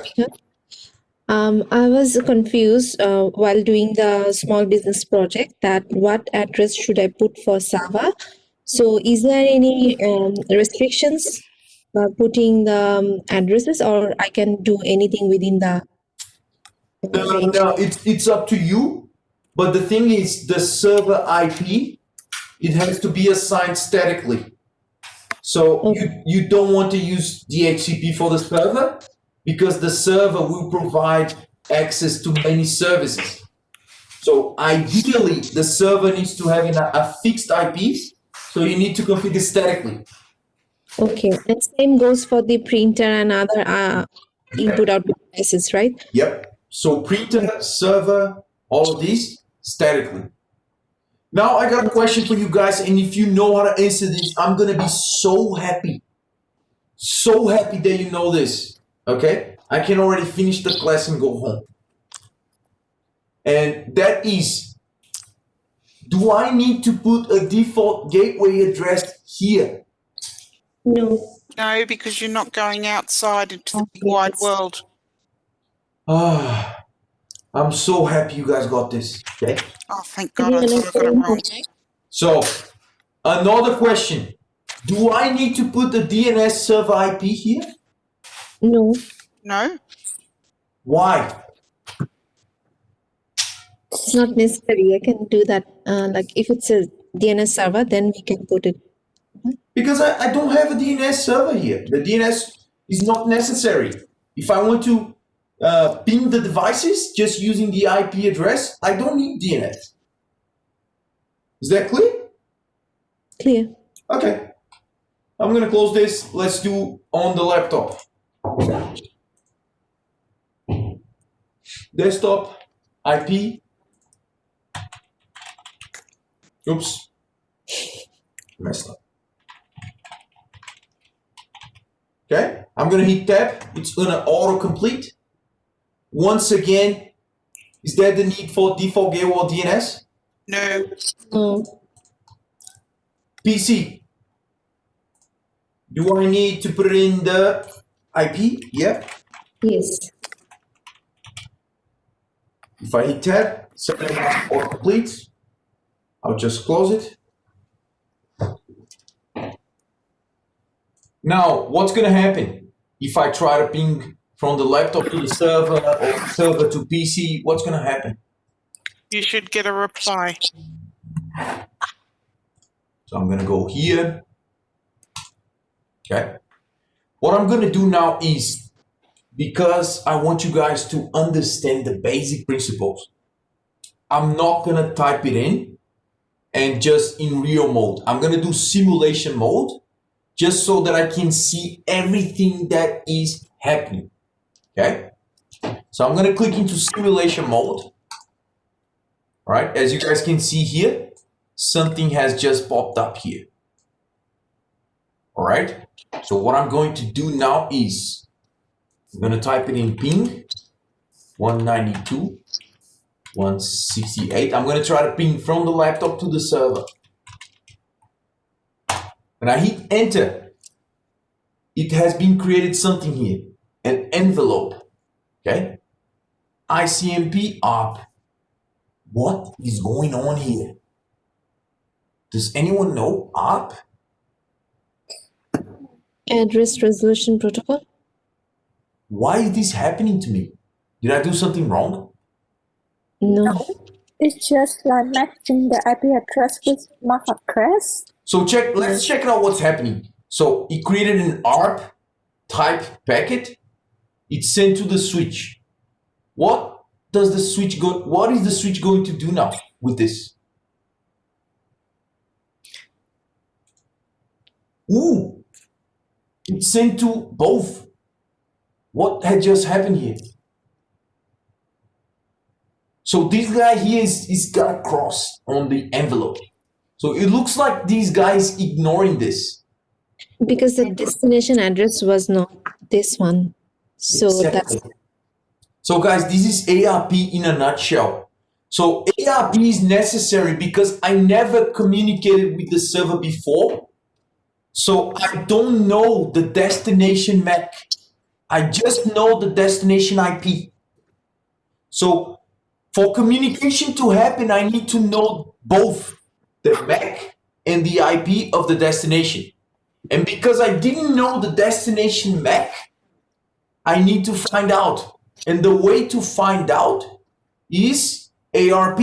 I was confused while doing the small business project that what address should I put for Sava? So is there any restrictions putting the addresses, or I can do anything within the range? No, it's up to you. But the thing is, the server IP, it has to be assigned statically. So Okay. you don't want to use DHCP for the server because the server will provide access to many services. So ideally, the server needs to have a fixed IP. So you need to configure statically. Okay, and same goes for the printer and other input-output devices, right? Yep. So printer, server, all of these statically. Now I got a question for you guys, and if you know how to answer this, I'm gonna be so happy. So happy that you know this. Okay? I can already finish the class and go home. And that is, do I need to put a default gateway address here? No. No, because you're not going outside into the big Okay, wide yes. world. Ah, I'm so happy you guys got this. Okay? Oh, thank God! I thought I got it wrong. So, another question. Do I need to put the DNS server IP here? No. No. Why? It's not necessary. I can do that. Like if it's a DNS server, then we can put it. Because I don't have a DNS server here. The DNS is not necessary. If I want to ping the devices just using the IP address, I don't need DNS. Is that clear? Clear. Okay. I'm going to close this. Let's do on the laptop. Desktop, IP. Oops. Messed up. Okay, I'm gonna hit tab. It's gonna auto-complete. Once again, is there the need for default gateway or DNS? No. No. PC. Do I need to put it in the IP? Yeah. Yes. If I hit tab, something auto-complete. I'll just close it. Now, what's gonna happen if I try to ping from the laptop to the server or server to PC? What's gonna happen? You should get a reply. So I'm gonna go here. Okay. What I'm gonna do now is, because I want you guys to understand the basic principles, I'm not gonna type it in and just in real mode. I'm gonna do simulation mode just so that I can see everything that is happening. Okay. So I'm gonna click into simulation mode. All right, as you guys can see here, something has just popped up here. All right, so what I'm going to do now is I'm going to type it in ping 192 168. I'm going to try to ping from the laptop to the server. When I hit enter, it has been created something here, an envelope. Okay? ICMP ARP. What is going on here? Does anyone know ARP? Address resolution protocol. Why is this happening to me? Did I do something wrong? No. It's just like matching the IP address with MAC address. So let's check out what's happening. So it created an ARP type packet. It's sent to the switch. What is the switch going to do now with this? Ooh, it's sent to both. What had just happened here? So this guy here is got a cross on the envelope. So it looks like these guys ignoring this. Because the destination address was not this one. So Exactly. So guys, this is ARP in a nutshell. So ARP is necessary because I never communicated with the server before. So I don't know the destination MAC. I just know the destination IP. So for communication to happen, I need to know both the MAC and the IP of the destination. And because I didn't know the destination MAC, I need to find out. And the way to find out is ARP,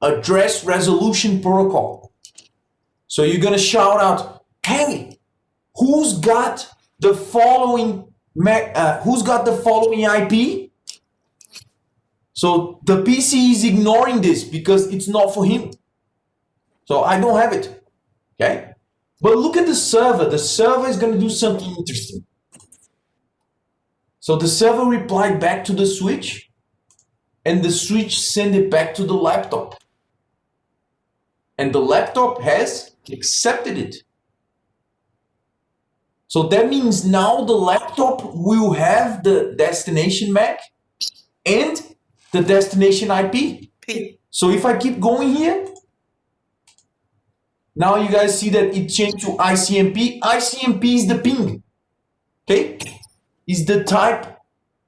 Address Resolution Protocol. So you're going to shout out, hey, who's got the following IP? So the PC is ignoring this because it's not for him. So I don't have it. Okay? But look at the server. The server is going to do something interesting. So the server replied back to the switch, and the switch sent it back to the laptop. And the laptop has accepted it. So that means now the laptop will have the destination MAC and the destination IP. So if I keep going here, now you guys see that it changed to ICMP. ICMP is the ping. Okay? Is the type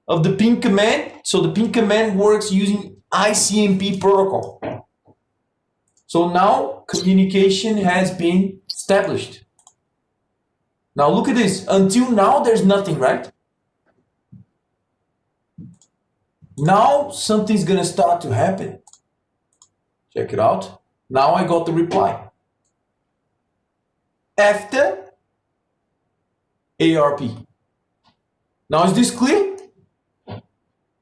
of the ping command. So the ping command works using ICMP protocol. So now communication has been established. Now look at this. Until now, there's nothing, right? Now something's going to start to happen. Check it out. Now I got the reply. After ARP. Now is this clear?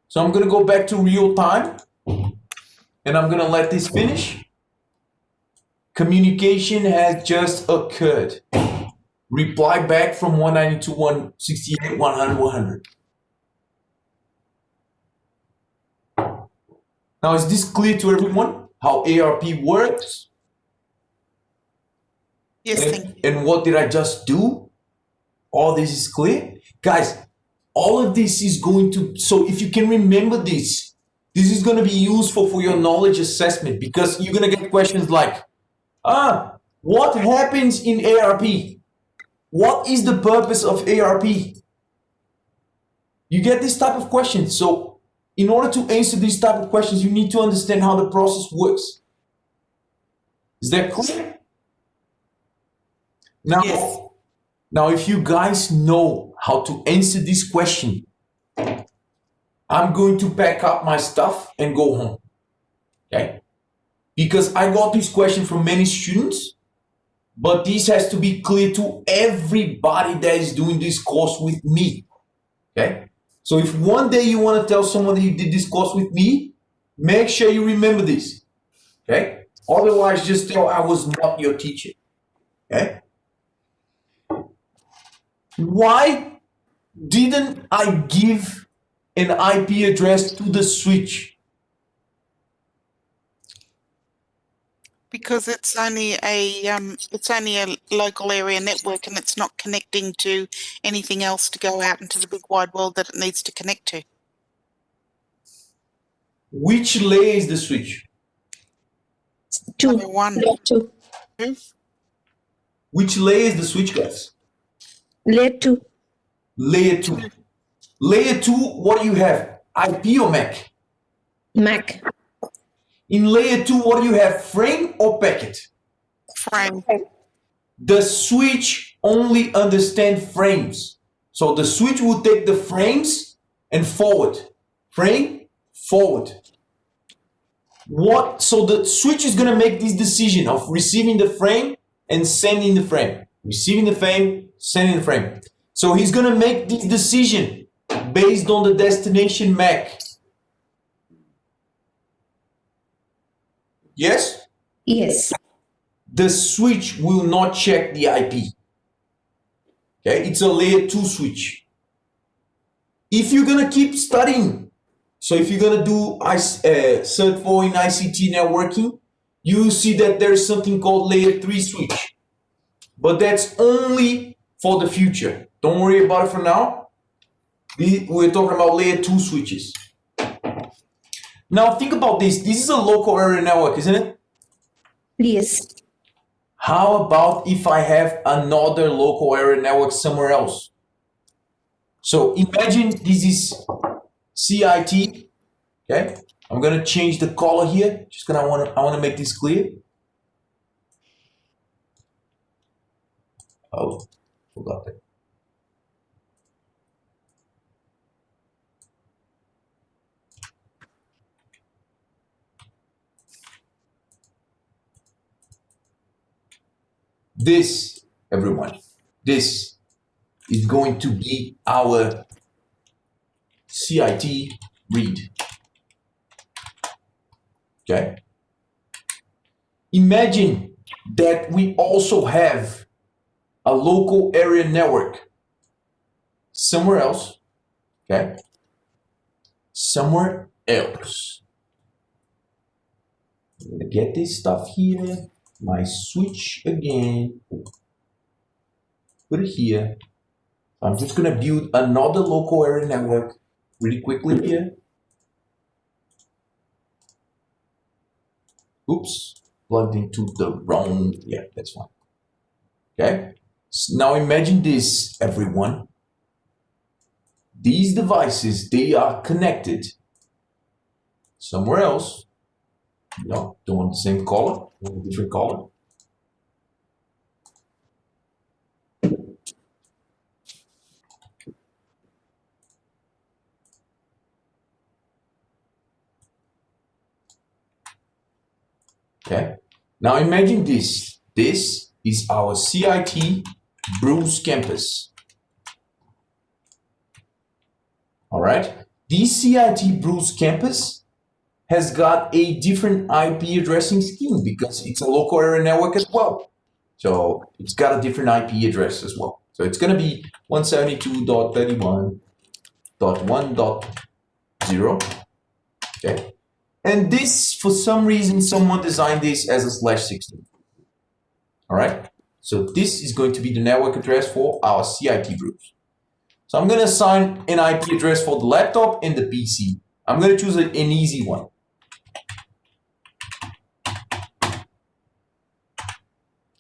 So I'm going to go back to real time and I'm going to let this finish. Communication has just occurred. Reply back from 192, 168, 100, 100. Now is this clear to everyone how ARP works? Yes, thank you. And what did I just do? All this is clear? Guys, all of this is going to, so if you can remember this is going to be useful for your knowledge assessment because you're going to get questions like, what happens in ARP? What is the purpose of ARP? You get this type of questions. So in order to answer these type of questions, you need to understand how the process works. Is that clear? Now, Yes. Now, if you guys know how to answer this question, I'm going to pack up my stuff and go home. Okay? Because I got this question from many students, but this has to be clear to everybody that is doing this course with me. Okay? So if one day you want to tell someone that you did this course with me, make sure you remember this. Okay? Otherwise, just tell I was not your teacher. Okay? Why didn't I give an IP address to the switch? Because it's only a local area network and it's not connecting to anything else to go out into the big wide world that it needs to connect to. Which layer is the switch? Two. Layer 1. Layer two. Which layer is the switch, guys? Layer two. Layer 2. Layer 2, what do you have? IP or MAC? Mac. In layer 2, what do you have? Frame or packet? Frame. The switch only understands frames. So the switch will take the frames and forward. Frame, forward. So the switch is gonna make this decision of receiving the frame and sending the frame. Receiving the frame, sending the frame. So he's gonna make this decision based on the destination MAC. Yes? Yes. The switch will not check the IP. Okay, it's a layer 2 switch. If you're gonna keep studying, so if you're gonna do Cert 4 in ICT networking, you see that there's something called layer 3 switch. But that's only for the future. Don't worry about it for now. We're talking about layer 2 switches. Now think about this. This is a local area network, isn't it? Yes. How about if I have another local area network somewhere else? So imagine this is CIT. Okay, I'm gonna change the color here. I wanna make this clear. Oh, forgot that. This, everyone, this is going to be our CIT read. Okay. Imagine that we also have a local area network somewhere else. Okay. Somewhere else. I'm gonna get this stuff here. My switch again. Put it here. I'm just gonna build another local area network really quickly here. Oops, plugged into the wrong, yeah, that's fine. Okay, so now imagine this, everyone. These devices, they are connected somewhere else. No, don't want the same color, want a different color. Okay, now imagine this. This is our CIT Bruce campus. All right, this CIT Bruce campus has got a different IP addressing scheme because it's a local area network as well. So it's got a different IP address as well. So it's going to be 172.31.1.0. Okay. And this, for some reason, someone designed this as a /16. All right. So this is going to be the network address for our CIT groups. So I'm going to assign an IP address for the laptop and the PC. I'm going to choose an easy one.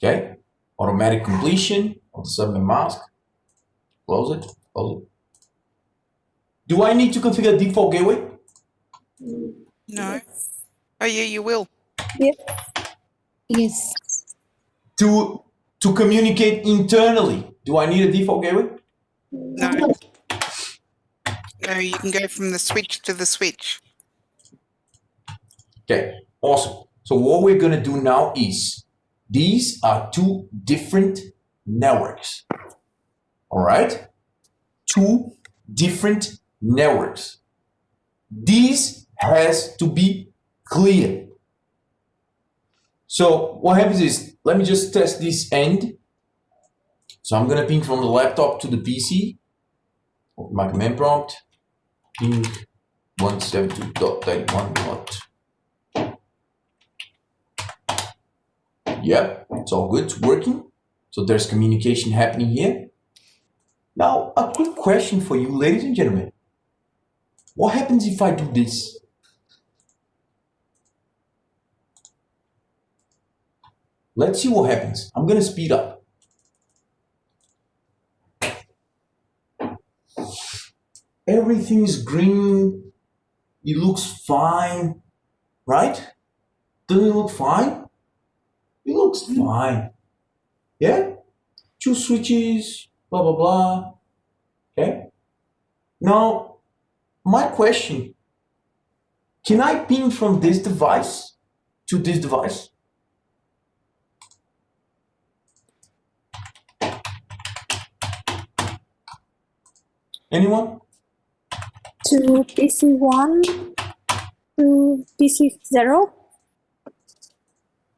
Okay, automatic completion of the subnet mask. Close it, close it. Do I need to configure default gateway? No. Oh, yeah, you will. Yes. Yes. To communicate internally, do I need a default gateway? No. No, you can go from the switch to the switch. Okay, awesome. So what we're gonna do now is, these are two different networks. All right? Two different networks. These has to be clear. So what happens is, let me just test this end. So I'm gonna ping from the laptop to the PC. Open my command prompt. Ping 172.31. Yep, it's all good, it's working. So there's communication happening here. Now, a quick question for you, ladies and gentlemen. What happens if I do this? Let's see what happens. I'm gonna speed up. Everything is green. It looks fine, right? Doesn't it look fine? It looks fine. Yeah? Two switches, blah, blah, blah. Okay? Now, my question, can I ping from this device to this device? Anyone? To PC1 to PC0.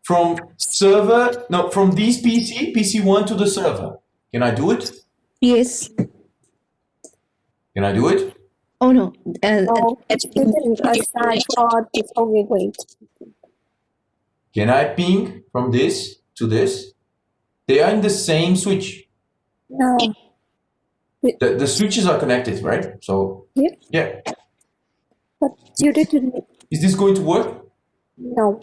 From server, no, from this PC1 to the server. Can I do it? Yes. Can I do it? Oh no. No, it didn't assign for default gateway. Can I ping from this to this? They are in the same switch. No. The switches are connected, right? So, Yep. yeah. But you didn't. Is this going to work? No.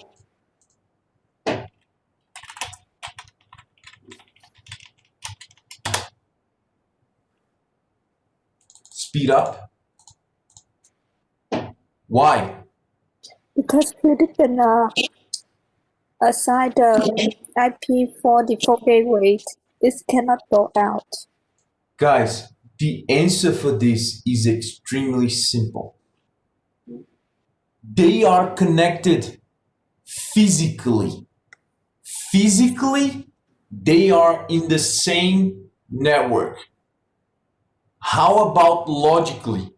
Speed up. Why? Because you didn't assign the IP for default gateway. This cannot go out. Guys, the answer for this is extremely simple. They are connected physically. Physically, they are in the same network. How about logically?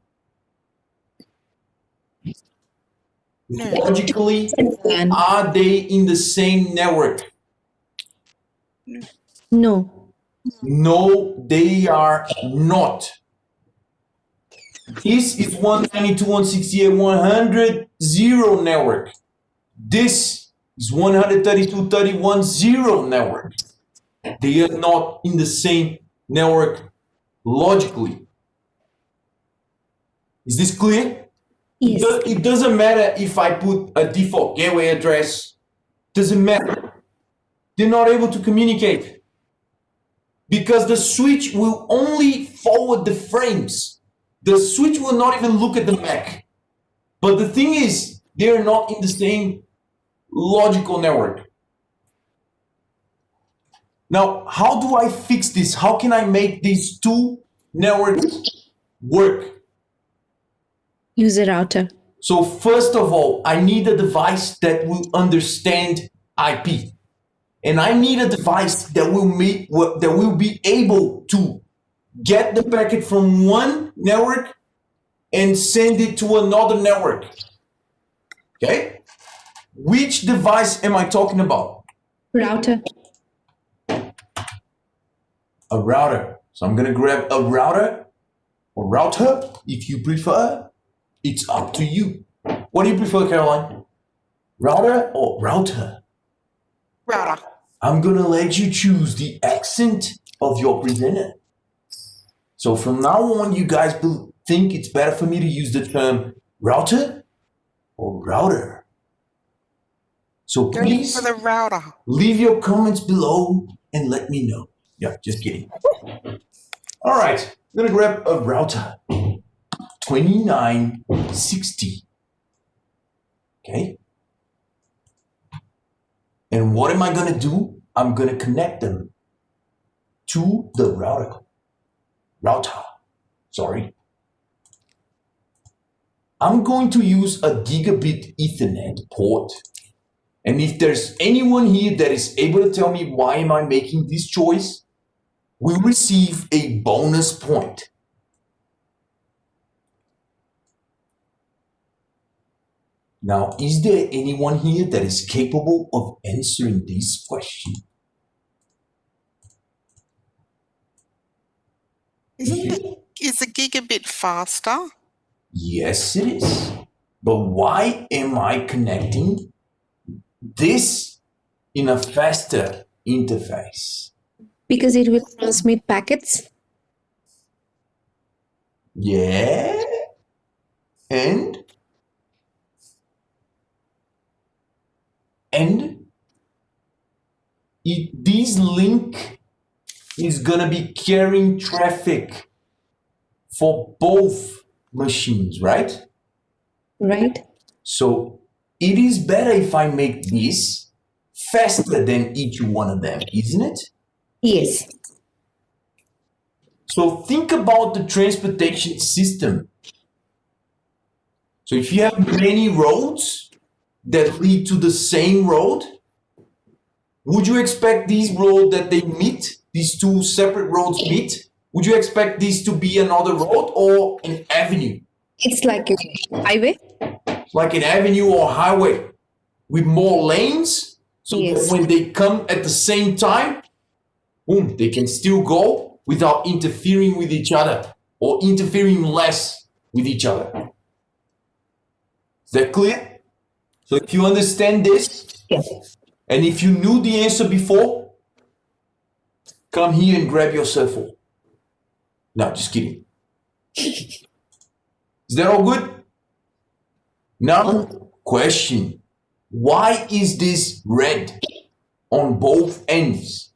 No. Logically, And are they in the same network? no. No, they are not. This is 192.168.100 zero network. This is 132.31 zero network. They are not in the same network logically. Is this clear? Yes. It doesn't matter if I put a default gateway address. Doesn't matter. They're not able to communicate. Because the switch will only forward the frames. The switch will not even look at the MAC. But the thing is, they're not in the same logical network. Now, how do I fix this? How can I make these two networks work? Use a router. So first of all, I need a device that will understand IP. And I need a device that will be able to get the packet from one network and send it to another network. Okay? Which device am I talking about? Router. A router. So I'm gonna grab a router or router if you prefer. It's up to you. What do you prefer, Caroline? Router or router? Router. I'm gonna let you choose the accent of your presenter. So from now on, you guys think it's better for me to use the term router or router. So Go please for the router. leave your comments below and let me know. Yeah, just kidding. All right, I'm gonna grab a router. 2960. Okay. And what am I gonna do? I'm gonna connect them to the router. Sorry. I'm going to use a gigabit Ethernet port. And if there's anyone here that is able to tell me why am I making this choice, will receive a bonus point. Now, is there anyone here that is capable of answering this question? Is the gigabit faster? Yes, it is. But why am I connecting this in a faster interface? Because it will transmit packets. Yeah. And this link is gonna be carrying traffic for both machines, right? Right? So it is better if I make this faster than each one of them, isn't it? Yes. So think about the transportation system. So if you have many roads that lead to the same road, would you expect these roads that they meet, these two separate roads meet, would you expect this to be another road or an avenue? It's like a highway. Like an avenue or highway with more lanes, so Yes. that when they come at the same time, boom, they can still go without interfering with each other or interfering less with each other. Is that clear? So if you understand this, Yes. and if you knew the answer before, come here and grab your cell phone. No, just kidding. Is that all good? Now, question. Why is this red on both ends?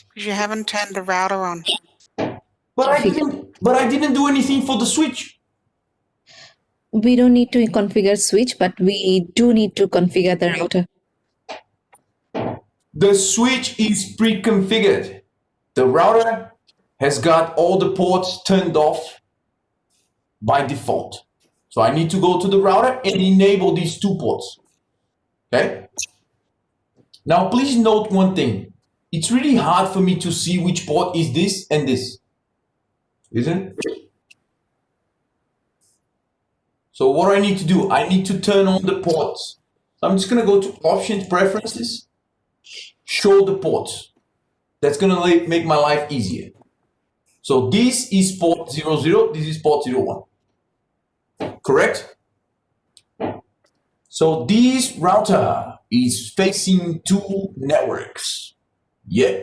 Because you haven't turned the router on. But I didn't do anything for the switch. We don't need to configure switch, but we do need to configure the router. The switch is pre-configured. The router has got all the ports turned off by default. So I need to go to the router and enable these two ports. Okay? Now please note one thing. It's really hard for me to see which port is this and this. Isn't it? So what do I need to do? I need to turn on the ports. So I'm just going to go to Options, Preferences, Show the ports. That's going to make my life easier. So this is port 00, this is port 01. Correct? So this router is facing two networks. Yeah?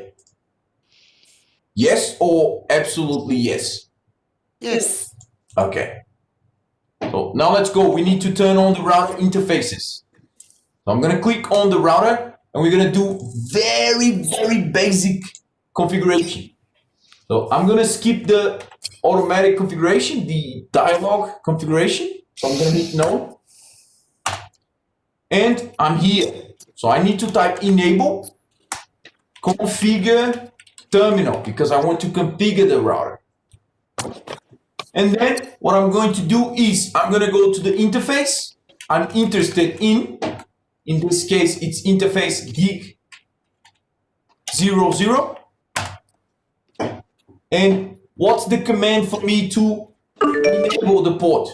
Yes or absolutely yes? Yes. Okay. So now let's go. We need to turn on the router interfaces. So I'm going to click on the router and we're going to do very basic configuration. So I'm going to skip the automatic configuration, the dialog configuration. So I'm going to hit no. And I'm here. So I need to type enable configure terminal because I want to configure the router. And then what I'm going to do is I'm going to go to the interface I'm interested in. In this case, it's interface gig 00. And what's the command for me to enable the port?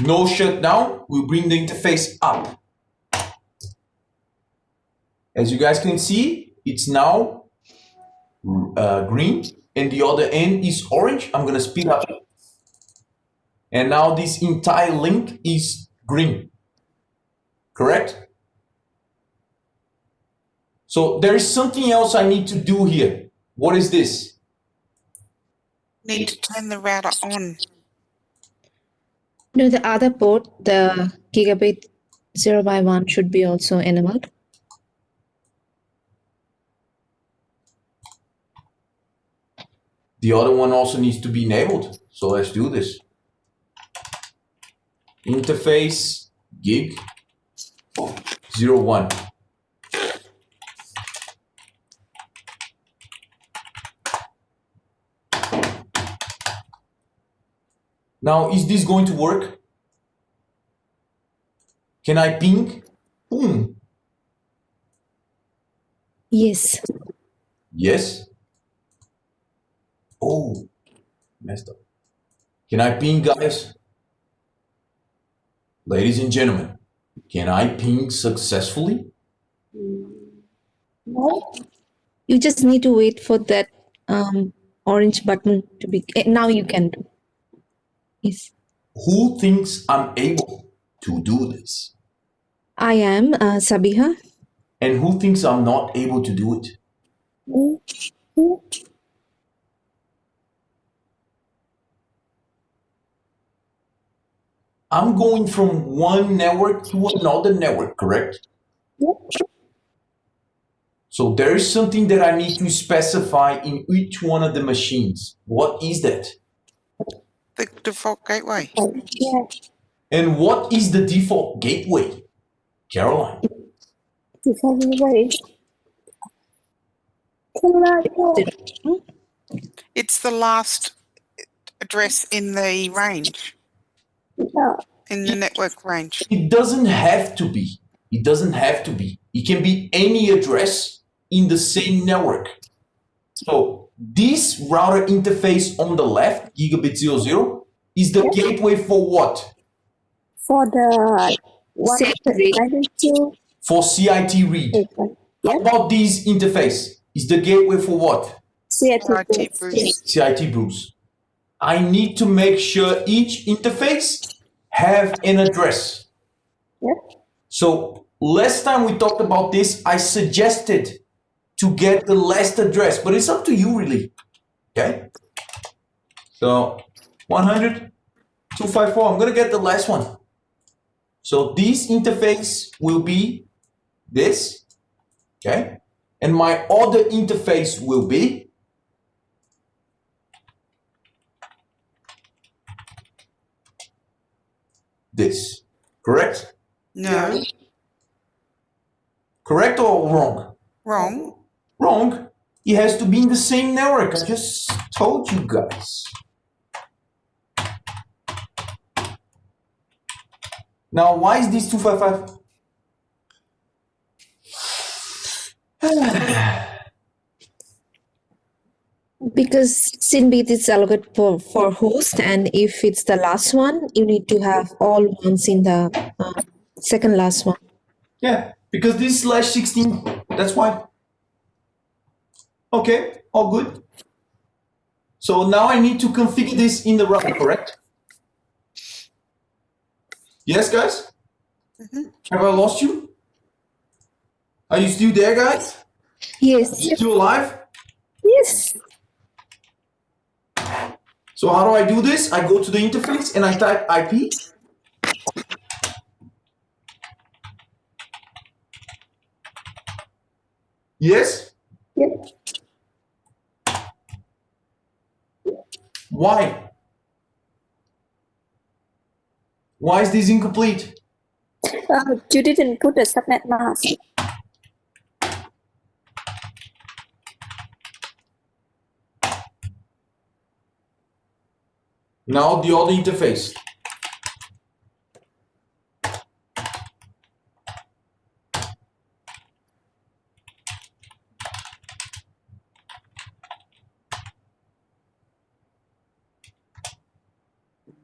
No shutdown will bring the interface up. As you guys can see, it's now green and the other end is orange. I'm gonna speed up. And now this entire link is green. Correct? So there is something else I need to do here. What is this? Need to turn the router on. No, the other port, the gigabit 0x1 should be also enabled. The other one also needs to be enabled. So let's do this. Interface gig 01. Now, is this going to work? Can I ping? Boom. Yes. Yes. Oh, messed up. Can I ping, guys? Ladies and gentlemen, can I ping successfully? No. You just need to wait for that orange button to be. Now you can do. Yes. Who thinks I'm able to do this? I am Sabiha. And who thinks I'm not able to do it? Me. I'm going from one network to another network, correct? Yep. So there is something that I need to specify in each one of the machines. What is that? The default gateway. Yeah. And what is the default gateway? Caroline. Before we wait. It's the last address in the range, Yeah. in the network range. It doesn't have to be. It doesn't have to be. It can be any address in the same network. So this router interface on the left, gigabit 00, is the gateway for what? For the one Set read. 92. For CIT read. How Yeah. about this interface? Is the gateway for what? CIT IT boost. boost. CIT Bruce. I need to make sure each interface have an address. Yeah. So last time we talked about this, I suggested to get the last address, but it's up to you really. Okay. So 100, 254, I'm gonna get the last one. So this interface will be this, okay? And my other interface will be this, correct? No, Correct or wrong? wrong. Wrong. It has to be in the same network. I just told you guys. Now, why is this 255? Because SYNBIT is allocated for host, and if it's the last one, you need to have all ones in the second last one. Yeah, because this is slash 16. That's why. Okay, all good. So now I need to configure this in the router, correct? Yes, guys? Have I lost you? Are you still there, guys? Yes. You still alive? Yes. So how do I do this? I go to the interface and I type IP. Yes? Yep. Why? Why is this incomplete? You didn't put the subnet mask. Now the other interface.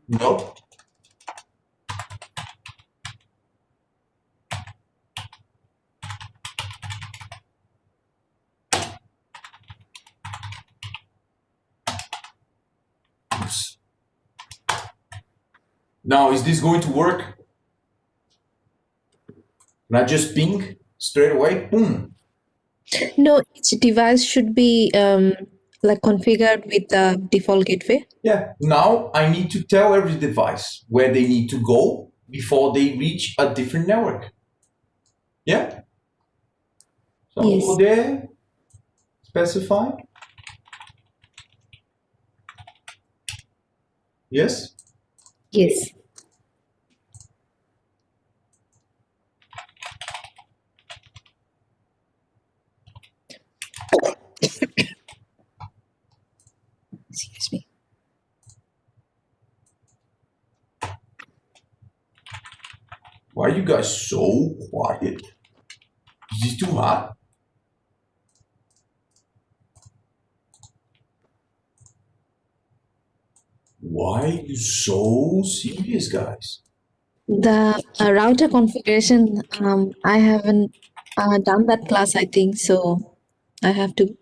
No. Oops. Now, is this going to work? Can I just ping straight away? Boom. No, each device should be like configured with the default gateway. Yeah. Now I need to tell every device where they need to go before they reach a different network. Yeah. So Yes. go there, specify. Yes. Yes. Excuse me. Why are you guys so quiet? Is this too hot? Why are you so serious, guys? The router configuration, I haven't done that class, I think, so I have to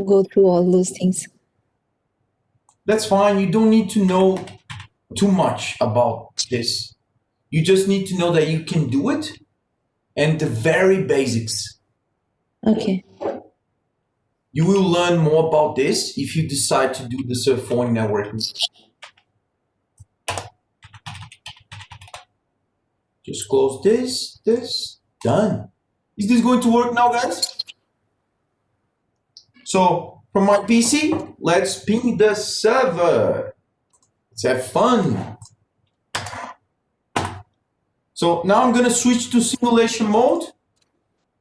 go through all those things. That's fine. You don't need to know too much about this. You just need to know that you can do it and the very basics. Okay. You will learn more about this if you decide to do the Surfone networking. Just close this, done. Is this going to work now, guys? So from my PC, let's ping the server. Let's have fun. So now I'm gonna switch to simulation mode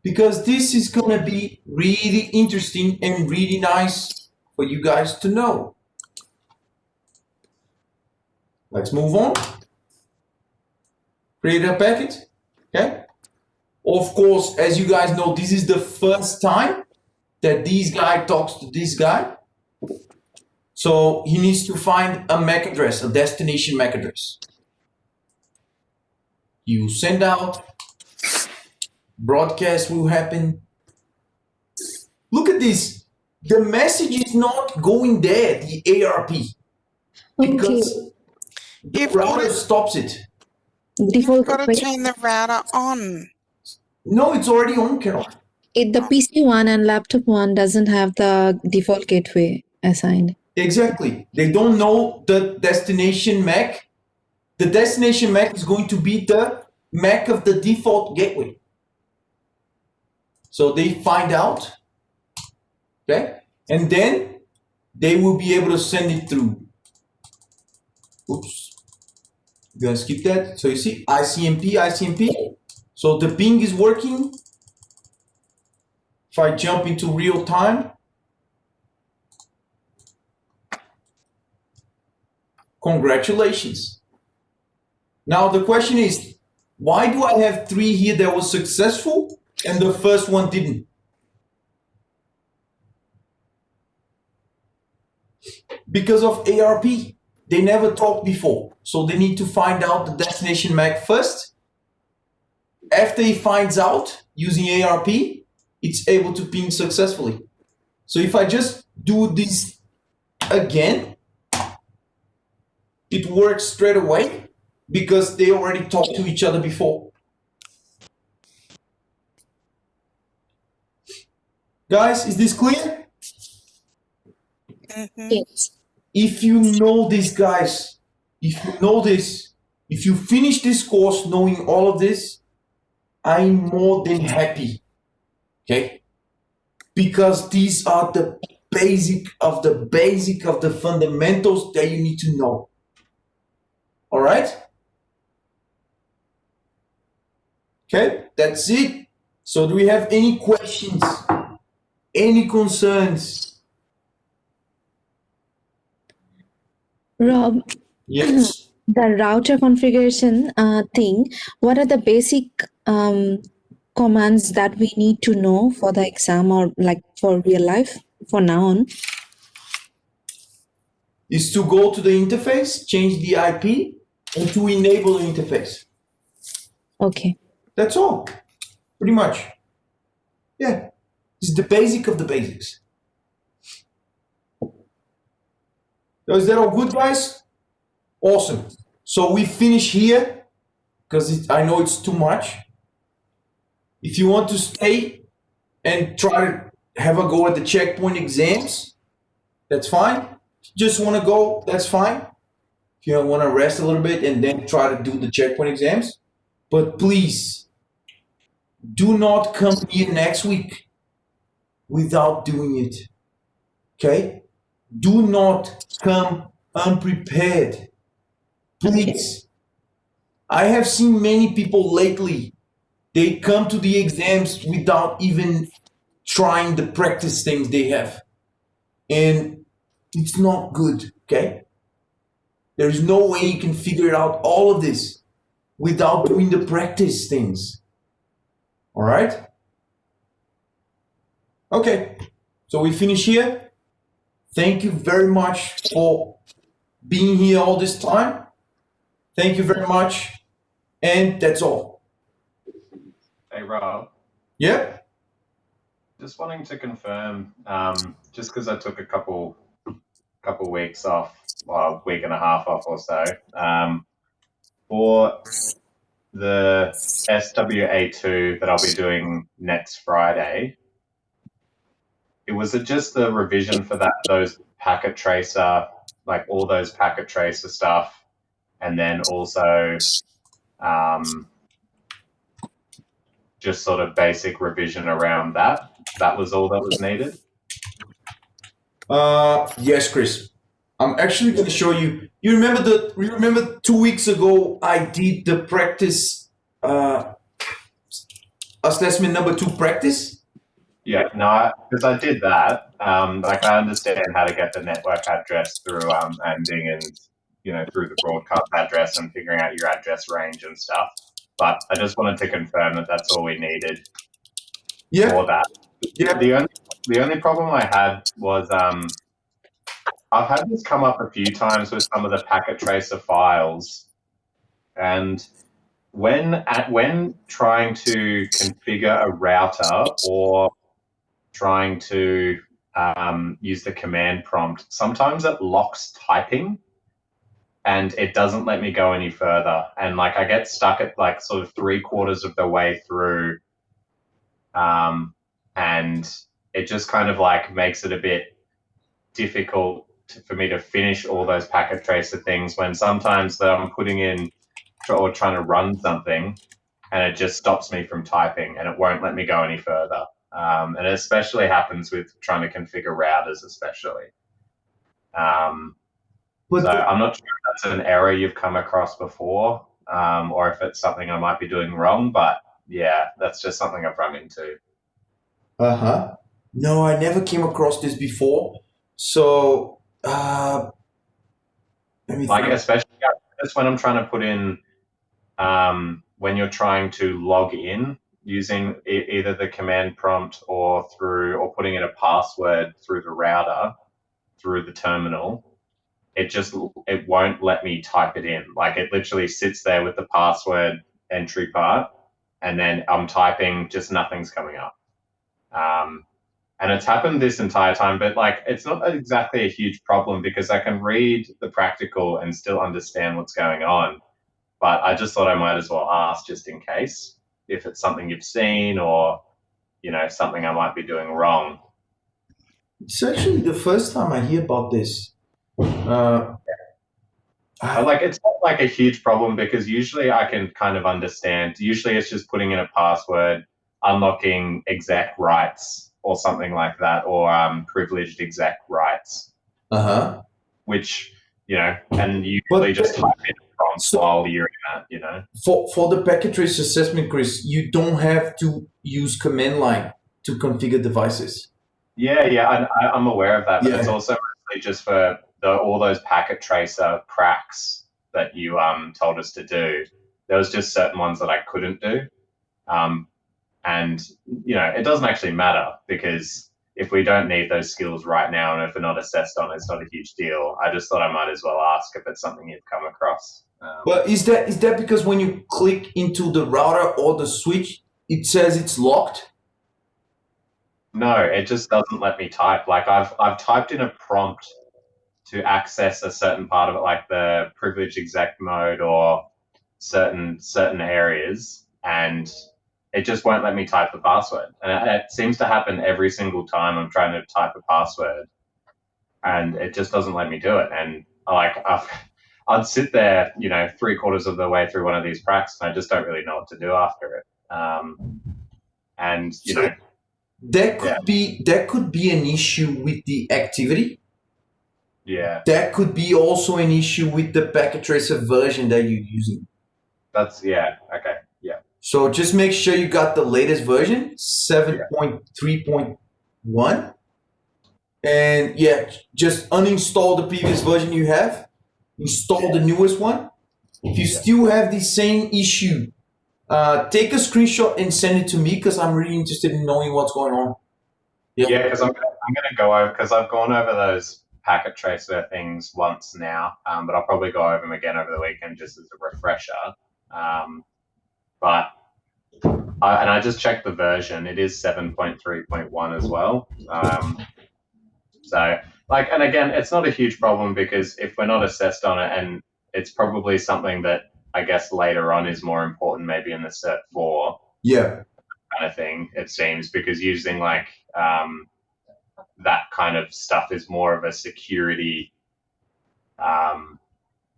because this is gonna be really interesting and really nice for you guys to know. Let's move on. Create a packet, okay? Of course, as you guys know, this is the first time that this guy talks to this guy. So he needs to find a MAC address, a destination MAC address. You send out, broadcast will happen. Look at this. The message is not going there, the ARP, because the You've got router to, stops it. Default got to gateway. turn the router on. No, it's already on, Carol. The PC one and laptop one doesn't have the default gateway assigned. Exactly. They don't know the destination MAC. The destination MAC is going to be the MAC of the default gateway. So they find out, okay? And then they will be able to send it through. Oops. I'm gonna skip that. So you see ICMP. So the ping is working. If I jump into real time, congratulations. Now the question is, why do I have 3 here that was successful and the first one didn't? Because of ARP. They never talked before. So they need to find out the destination MAC first. After he finds out using ARP, it's able to ping successfully. So if I just do this again, it works straight away because they already talked to each other before. Guys, is this clear? Yes. If you know this, guys, if you know this, if you finish this course knowing all of this, I'm more than happy, okay? Because these are the basic of the fundamentals that you need to know. All right? Okay, that's it. So do we have any questions? Any concerns? Rob, Yes. the router configuration thing, what are the basic commands that we need to know for the exam or like for real life for now on? Is to go to the interface, change the IP, and to enable the interface. Okay. That's all, pretty much. Yeah, it's the basic of the basics. So is that all good, guys? Awesome. So we finish here because I know it's too much. If you want to stay and try to have a go at the checkpoint exams, that's fine. If you just want to go, that's fine. If you want to rest a little bit and then try to do the checkpoint exams. But please, do not come here next week without doing it. Okay? Do not come unprepared. Please. I have seen many people lately, they come to the exams without even trying the practice things they have. And it's not good, okay? There's no way you can figure out all of this without doing the practice things. All right? Okay, so we finish here. Thank you very much for being here all this time. Thank you very much. And that's all. Hey, Rob, Yeah? just wanting to confirm, just because I took a couple weeks off, well, a week and a half off or so, for the SWA2 that I'll be doing next Friday, was it just the revision for those packet tracer, like all those packet tracer stuff, and then also just sort of basic revision around that. That was all that was needed. Yes, Chris. I'm actually going to show you. You remember 2 weeks ago I did the practice assessment number 2 practice? Yeah, no, because I did that. Like I understand how to get the network address through ending and through the broadcast address and figuring out your address range and stuff. But I just wanted to confirm that that's all we needed Yeah. for that. Yeah. The only problem I had was I've had this come up a few times with some of the packet tracer files, and when trying to configure a router or trying to use the command prompt, sometimes it locks typing and it doesn't let me go any further. And like I get stuck at like sort of 3/4 of the way through, and it just kind of like makes it a bit difficult for me to finish all those packet tracer things when sometimes that I'm putting in or trying to run something and it just stops me from typing and it won't let me go any further. And it especially happens with trying to configure routers, especially. But So I'm not sure if that's an error you've come across before, or if it's something I might be doing wrong. But yeah, that's just something I've run into. No, I never came across this before. So let me Like think. especially just when I'm trying to put in, when you're trying to log in using either the command prompt or putting in a password through the router, through the terminal, it won't let me type it in. Like it literally sits there with the password entry part, and then I'm typing, just nothing's coming up. And it's happened this entire time, but like it's not exactly a huge problem because I can read the practical and still understand what's going on. But I just thought I might as well ask just in case if it's something you've seen or something I might be doing wrong. It's actually the first time I hear about this. Like it's not like a huge problem because usually I can kind of understand. Usually it's just putting in a password, unlocking exec rights or something like that, or privileged exec rights, which and you usually just type in prompts while you're in that. For the packet trace assessment, Chris, you don't have to use command line to configure devices. Yeah, I'm aware of that, but it's Yeah. also mostly just for all those packet tracer cracks that you told us to do. There was just certain ones that I couldn't do, and it doesn't actually matter because if we don't need those skills right now and if we're not assessed on it, it's not a huge deal. I just thought I might as well ask if it's something you've come across. But is that because when you click into the router or the switch, it says it's locked? No, it just doesn't let me type. Like I've typed in a prompt to access a certain part of it, like the privileged exec mode or certain areas, and it just won't let me type the password. And it seems to happen every single time I'm trying to type a password, and it just doesn't let me do it. And I'd sit there, 3/4 of the way through one of these cracks, and I just don't really know what to do after it. And That could be an issue with the activity. yeah, That could be also an issue with the packet tracer version that you're using. okay, yeah. So just make sure you got the latest version, 7.3.1. And yeah, just uninstall the previous version you have, install the newest one. If you still have the same issue, take a screenshot and send it to me because I'm really interested in knowing what's going on. Yeah, because I'm gonna go over, because I've gone over those packet tracer things once now, but I'll probably go over them again over the weekend just as a refresher. But I just checked the version; it is 7.3.1 as well. So and again, it's not a huge problem because if we're not assessed on it, and it's probably something that I guess later on is more important, maybe in the Cert 4. Yeah. Kind of thing, it seems, because using that kind of stuff is more of a security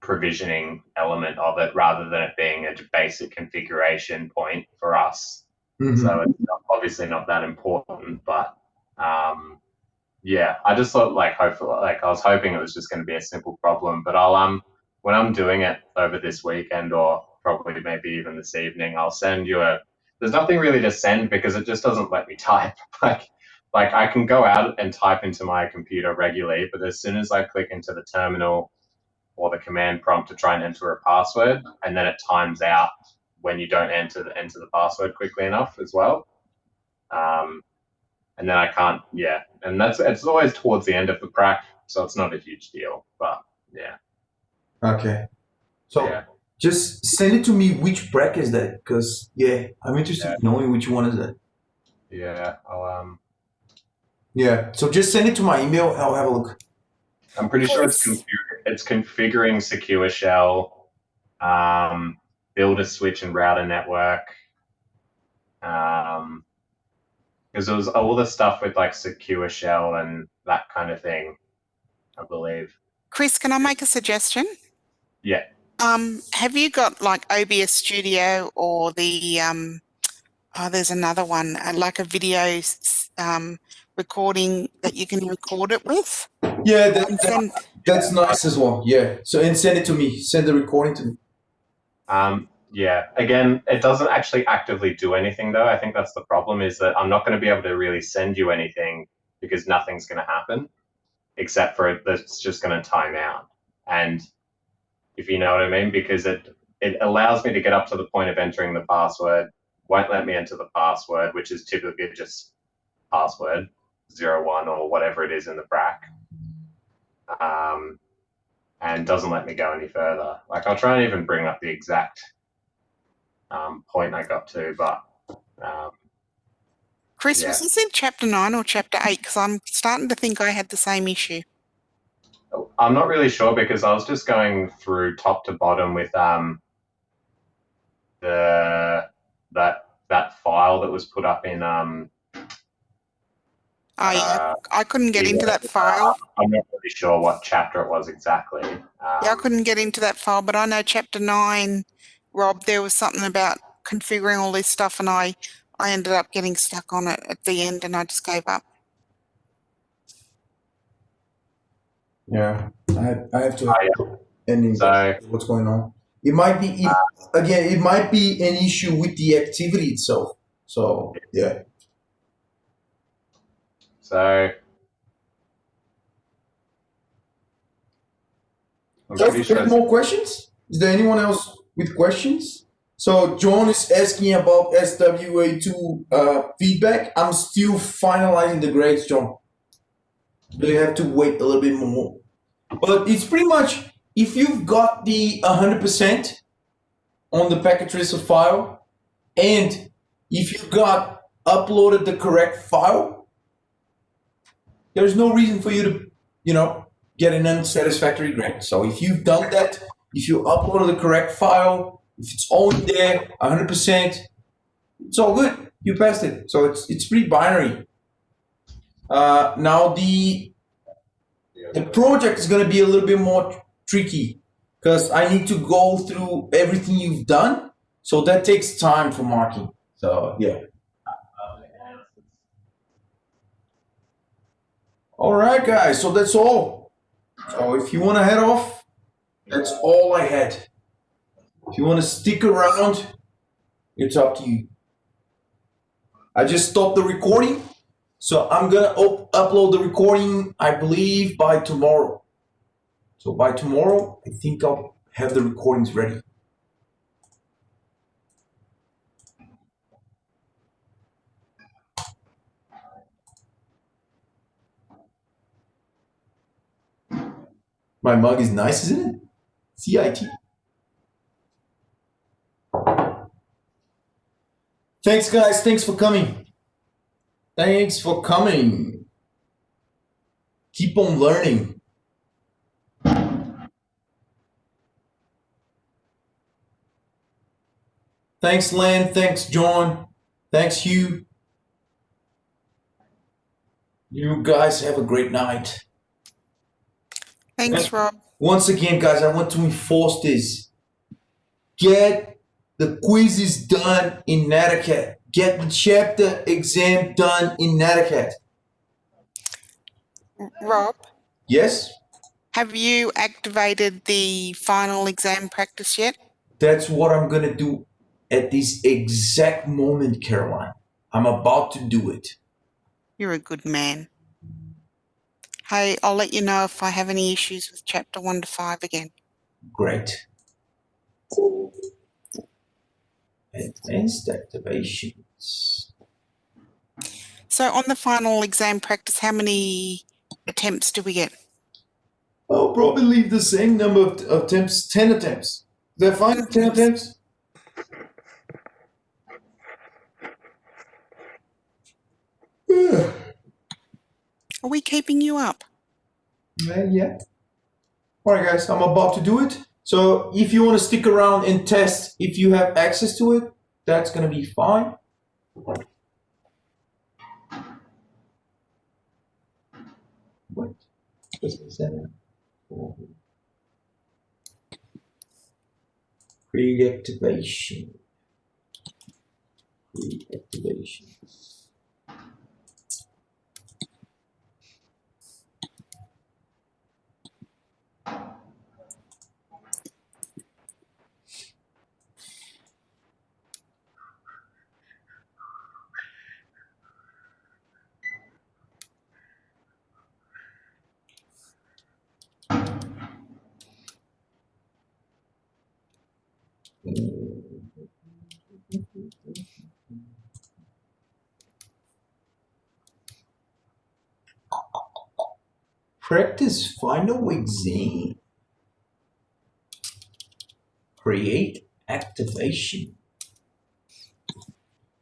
provisioning element of it rather than it being a basic configuration point for us. So it's obviously not that important, but yeah, I just thought hopefully I was hoping it was just going to be a simple problem, but I'll when I'm doing it over this weekend or probably maybe even this evening, I'll send you there's nothing really to send because it just doesn't let me type. Like I can go out and type into my computer regularly, but as soon as I click into the terminal or the command prompt to try and enter a password, and then it times out when you don't enter the password quickly enough as well. And then I can't, and it's always towards the end of the prac, so it's not a huge deal, but yeah. Okay. So Yeah. just send it to me. Which prac is that? Because I'm interested in knowing which one is that. Yeah, I'll Yeah. So just send it to my email. I'll have a look. I'm pretty sure it's configuring secure shell, build a switch and router network. Because it was all the stuff with like secure shell and that kind of thing, I believe. Chris, can I make a suggestion? Yeah. Have you got like OBS Studio or the there's another one like a video recording that you can record it with? Yeah, That's nice as well. Yeah. So and send it to me. Send the recording to me. Yeah. Again, it doesn't actually actively do anything though. I think that's the problem, is that I'm not going to be able to really send you anything because nothing's going to happen except for it's just going to time out. And if you know what I mean, because it allows me to get up to the point of entering the password, won't let me enter the password, which is typically just password 01 or whatever it is in the prac. And doesn't let me go any further. Like I'll try and even bring up the exact point I got to, but Chris, was this in chapter 9 or chapter 8? Because I'm starting to think I had the same issue. I'm not really sure because I was just going through top to bottom with that file that was put up in I couldn't get into that file. I'm not really sure what chapter it was exactly. I couldn't get into that file, but I know chapter 9, Rob, there was something about configuring all this stuff, and I ended up getting stuck on it at the end, and I just gave up. Yeah, I have to and So what's going on. It might be it might be an issue with the activity itself. So yeah. So I'm pretty sure. Any more questions? Is there anyone else with questions? So John is asking about SWA2 feedback. I'm still finalizing the grades, John. You have to wait a little bit more. But it's pretty much, if you've got the 100% on the packet tracer file, and if you got uploaded the correct file, there's no reason for you to, get an unsatisfactory grade. So if you've done that, if you uploaded the correct file, if it's all in there, 100%, it's all good. You passed it. So it's pretty binary. Now the project is going to be a little bit more tricky because I need to go through everything you've done. So that takes time for marking. So yeah. All right, guys. So that's all. So if you want to head off, that's all I had. If you want to stick around, it's up to you. I just stopped the recording. So I'm going to upload the recording, I believe, by tomorrow. So by tomorrow, I think I'll have the recordings ready. My mug is nice, isn't it? CIT. Thanks, guys. Thanks for coming. Thanks for coming. Keep on learning. Thanks, Len. Thanks, John. Thanks, Hugh. You guys have a great night. Thanks, Rob. Once again, guys, I want to enforce this. Get the quizzes done in Netiquette. get the chapter exam done in NetAcad. Rob, Yes? have you activated the final exam practice yet? That's what I'm gonna do at this exact moment, Caroline. I'm about to do it. You're a good man. Hey, I'll let you know if I have any issues with chapter 1 to 5 again. Great. Advanced activations. So on the final exam practice, how many attempts do we get? I'll probably leave the same number of attempts, 10 attempts. Is that fine? 10 attempts? Yeah. Are we keeping you up? Yeah. All right, guys, I'm about to do it. So if you want to stick around and test if you have access to it, that's going to be fine. What? Reactivation. Reactivation. Practice final exam. Create activation.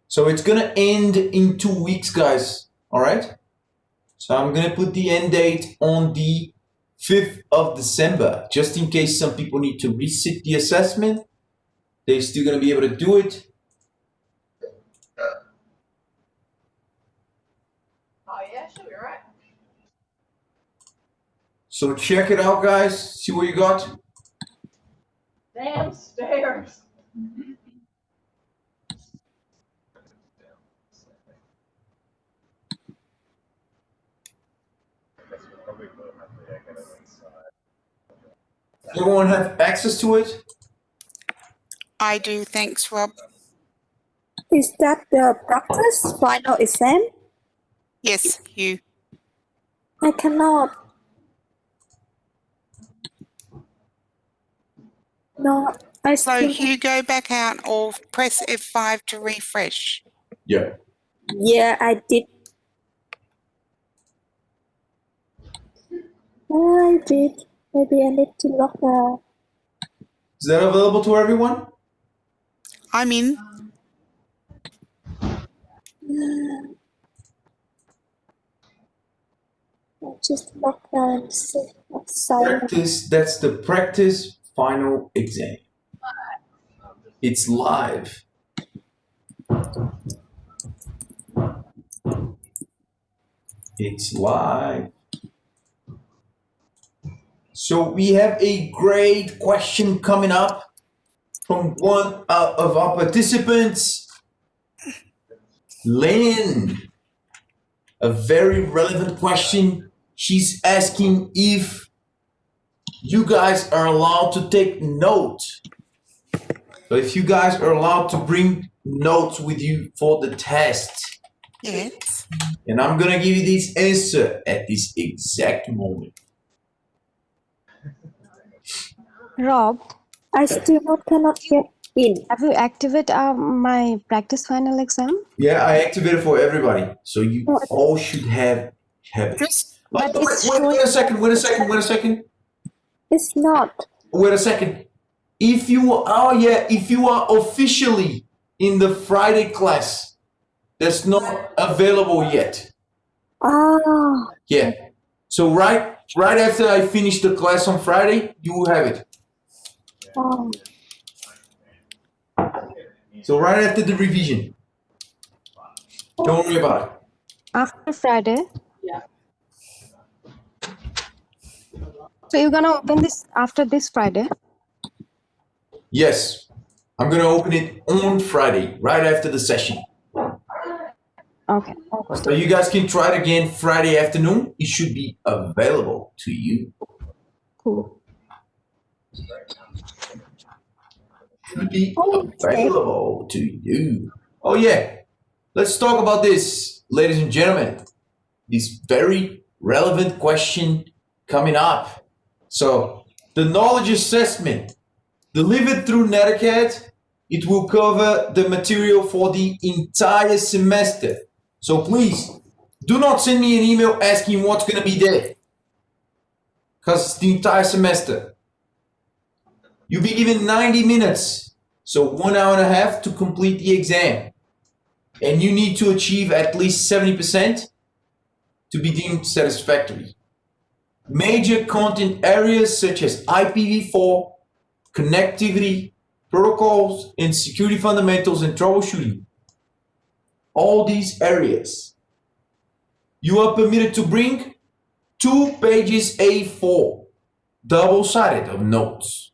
So it's gonna end in 2 weeks, guys. All right. So I'm gonna put the end date on the 5th of December, just in case some people need to resit the assessment. They're still gonna be able to do it. Oh yeah, she'll be right. So check it out, guys. See what you got. Damn stairs. Everyone have access to it? I do, thanks, Rob. Is that the practice final exam? Yes, you. I cannot. No, I So still. you go back out or press F5 to refresh. Yeah. Yeah, I did. I did. Maybe I need to log out. Is that available to everyone? I'm in. I just log out and see what's silent. Practice, that's the practice final exam. It's live. It's live. So we have a great question coming up from one of our participants, Lynn. A very relevant question. She's asking if you guys are allowed to take notes. So if you guys are allowed to bring notes with you for the test. Yes. And I'm gonna give you this answer at this exact moment. Rob, I still cannot get in. have you activated my practice final exam? Yeah, I activated for everybody. So you all should have it. Just But it's Wait a second. It's not. Wait a second. If you are officially in the Friday class, that's not available yet. Ah, Yeah. So right after I finish the class on Friday, you will have it. oh, So right after the revision. Don't worry about it. after Friday. Yeah. So you're gonna open this after this Friday? Yes. I'm gonna open it on Friday, right after the session. Okay. So you guys can try it again Friday afternoon. It should be available to you. Cool. Should be available to you. Oh yeah. Let's talk about this, ladies and gentlemen. This very relevant question coming up. So the knowledge assessment delivered through NetAcad, it will cover the material for the entire semester. So please do not send me an email asking what's going to be there, because it's the entire semester. You'll be given 90 minutes, so 1 hour and a half to complete the exam. And you need to achieve at least 70% to be deemed satisfactory. Major content areas such as IPv4, connectivity, protocols, and security fundamentals and troubleshooting. All these areas. You are permitted to bring 2 pages A4, double-sided of notes.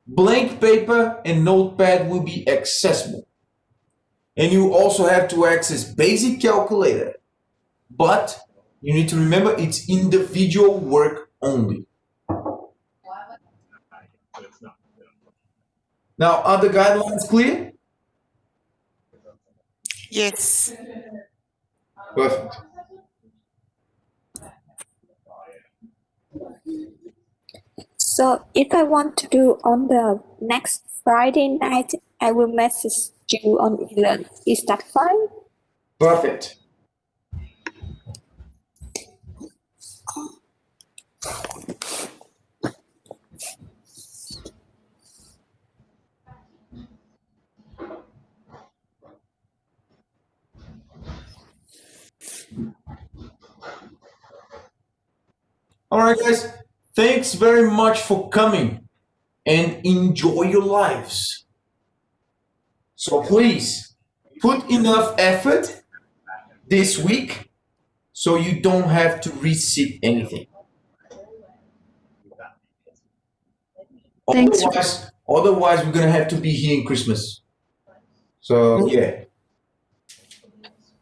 Blank paper and notepad will be accessible. And you also have to access basic calculator. But you need to remember it's individual work only. Now, are the guidelines clear? Yes. Perfect. So if I want to do on the next Friday night, I will message you on Elearn. Is that fine? Perfect. All right, guys. Thanks very much for coming and enjoy your lives. So please put enough effort this week so you don't have to resit anything. Thanks. Otherwise, we're gonna have to be here in Christmas. So yeah,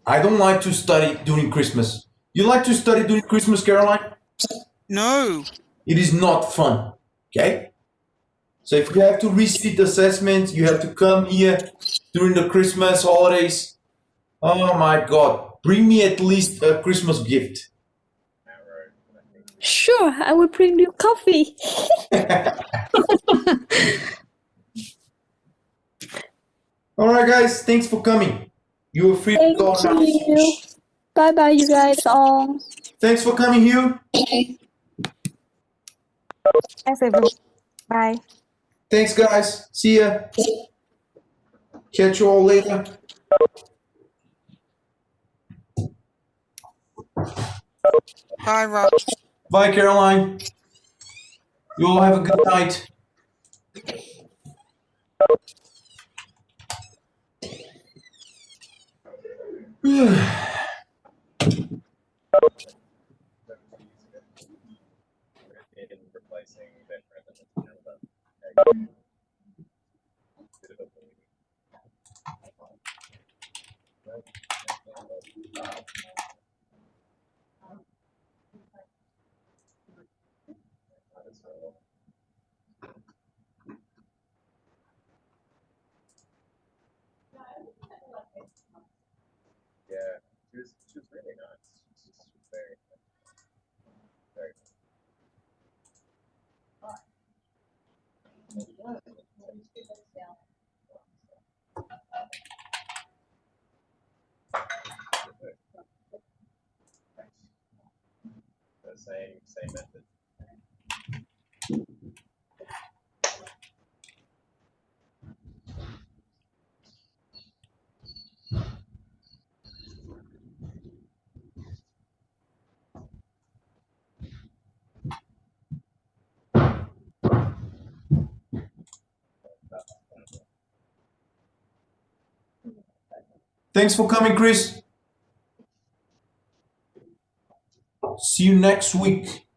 I don't like to study during Christmas. You like to study during Christmas, Caroline? No. It is not fun. Okay. So if you have to resit the assessment, you have to come here during the Christmas holidays. Oh my God! Bring me at least a Christmas gift. Sure, I will bring you coffee. All right, guys. Thanks for coming. You are free to Thank go now. you. Bye bye, you guys all. Thanks for coming, Hugh. Thanks, everyone. Bye. Thanks, guys. See ya. Catch you all later. Bye, Rob. Bye, Caroline. You all have a good night. She was really nice. She's very, very. The same method. Thanks for coming, Chris. See you next week.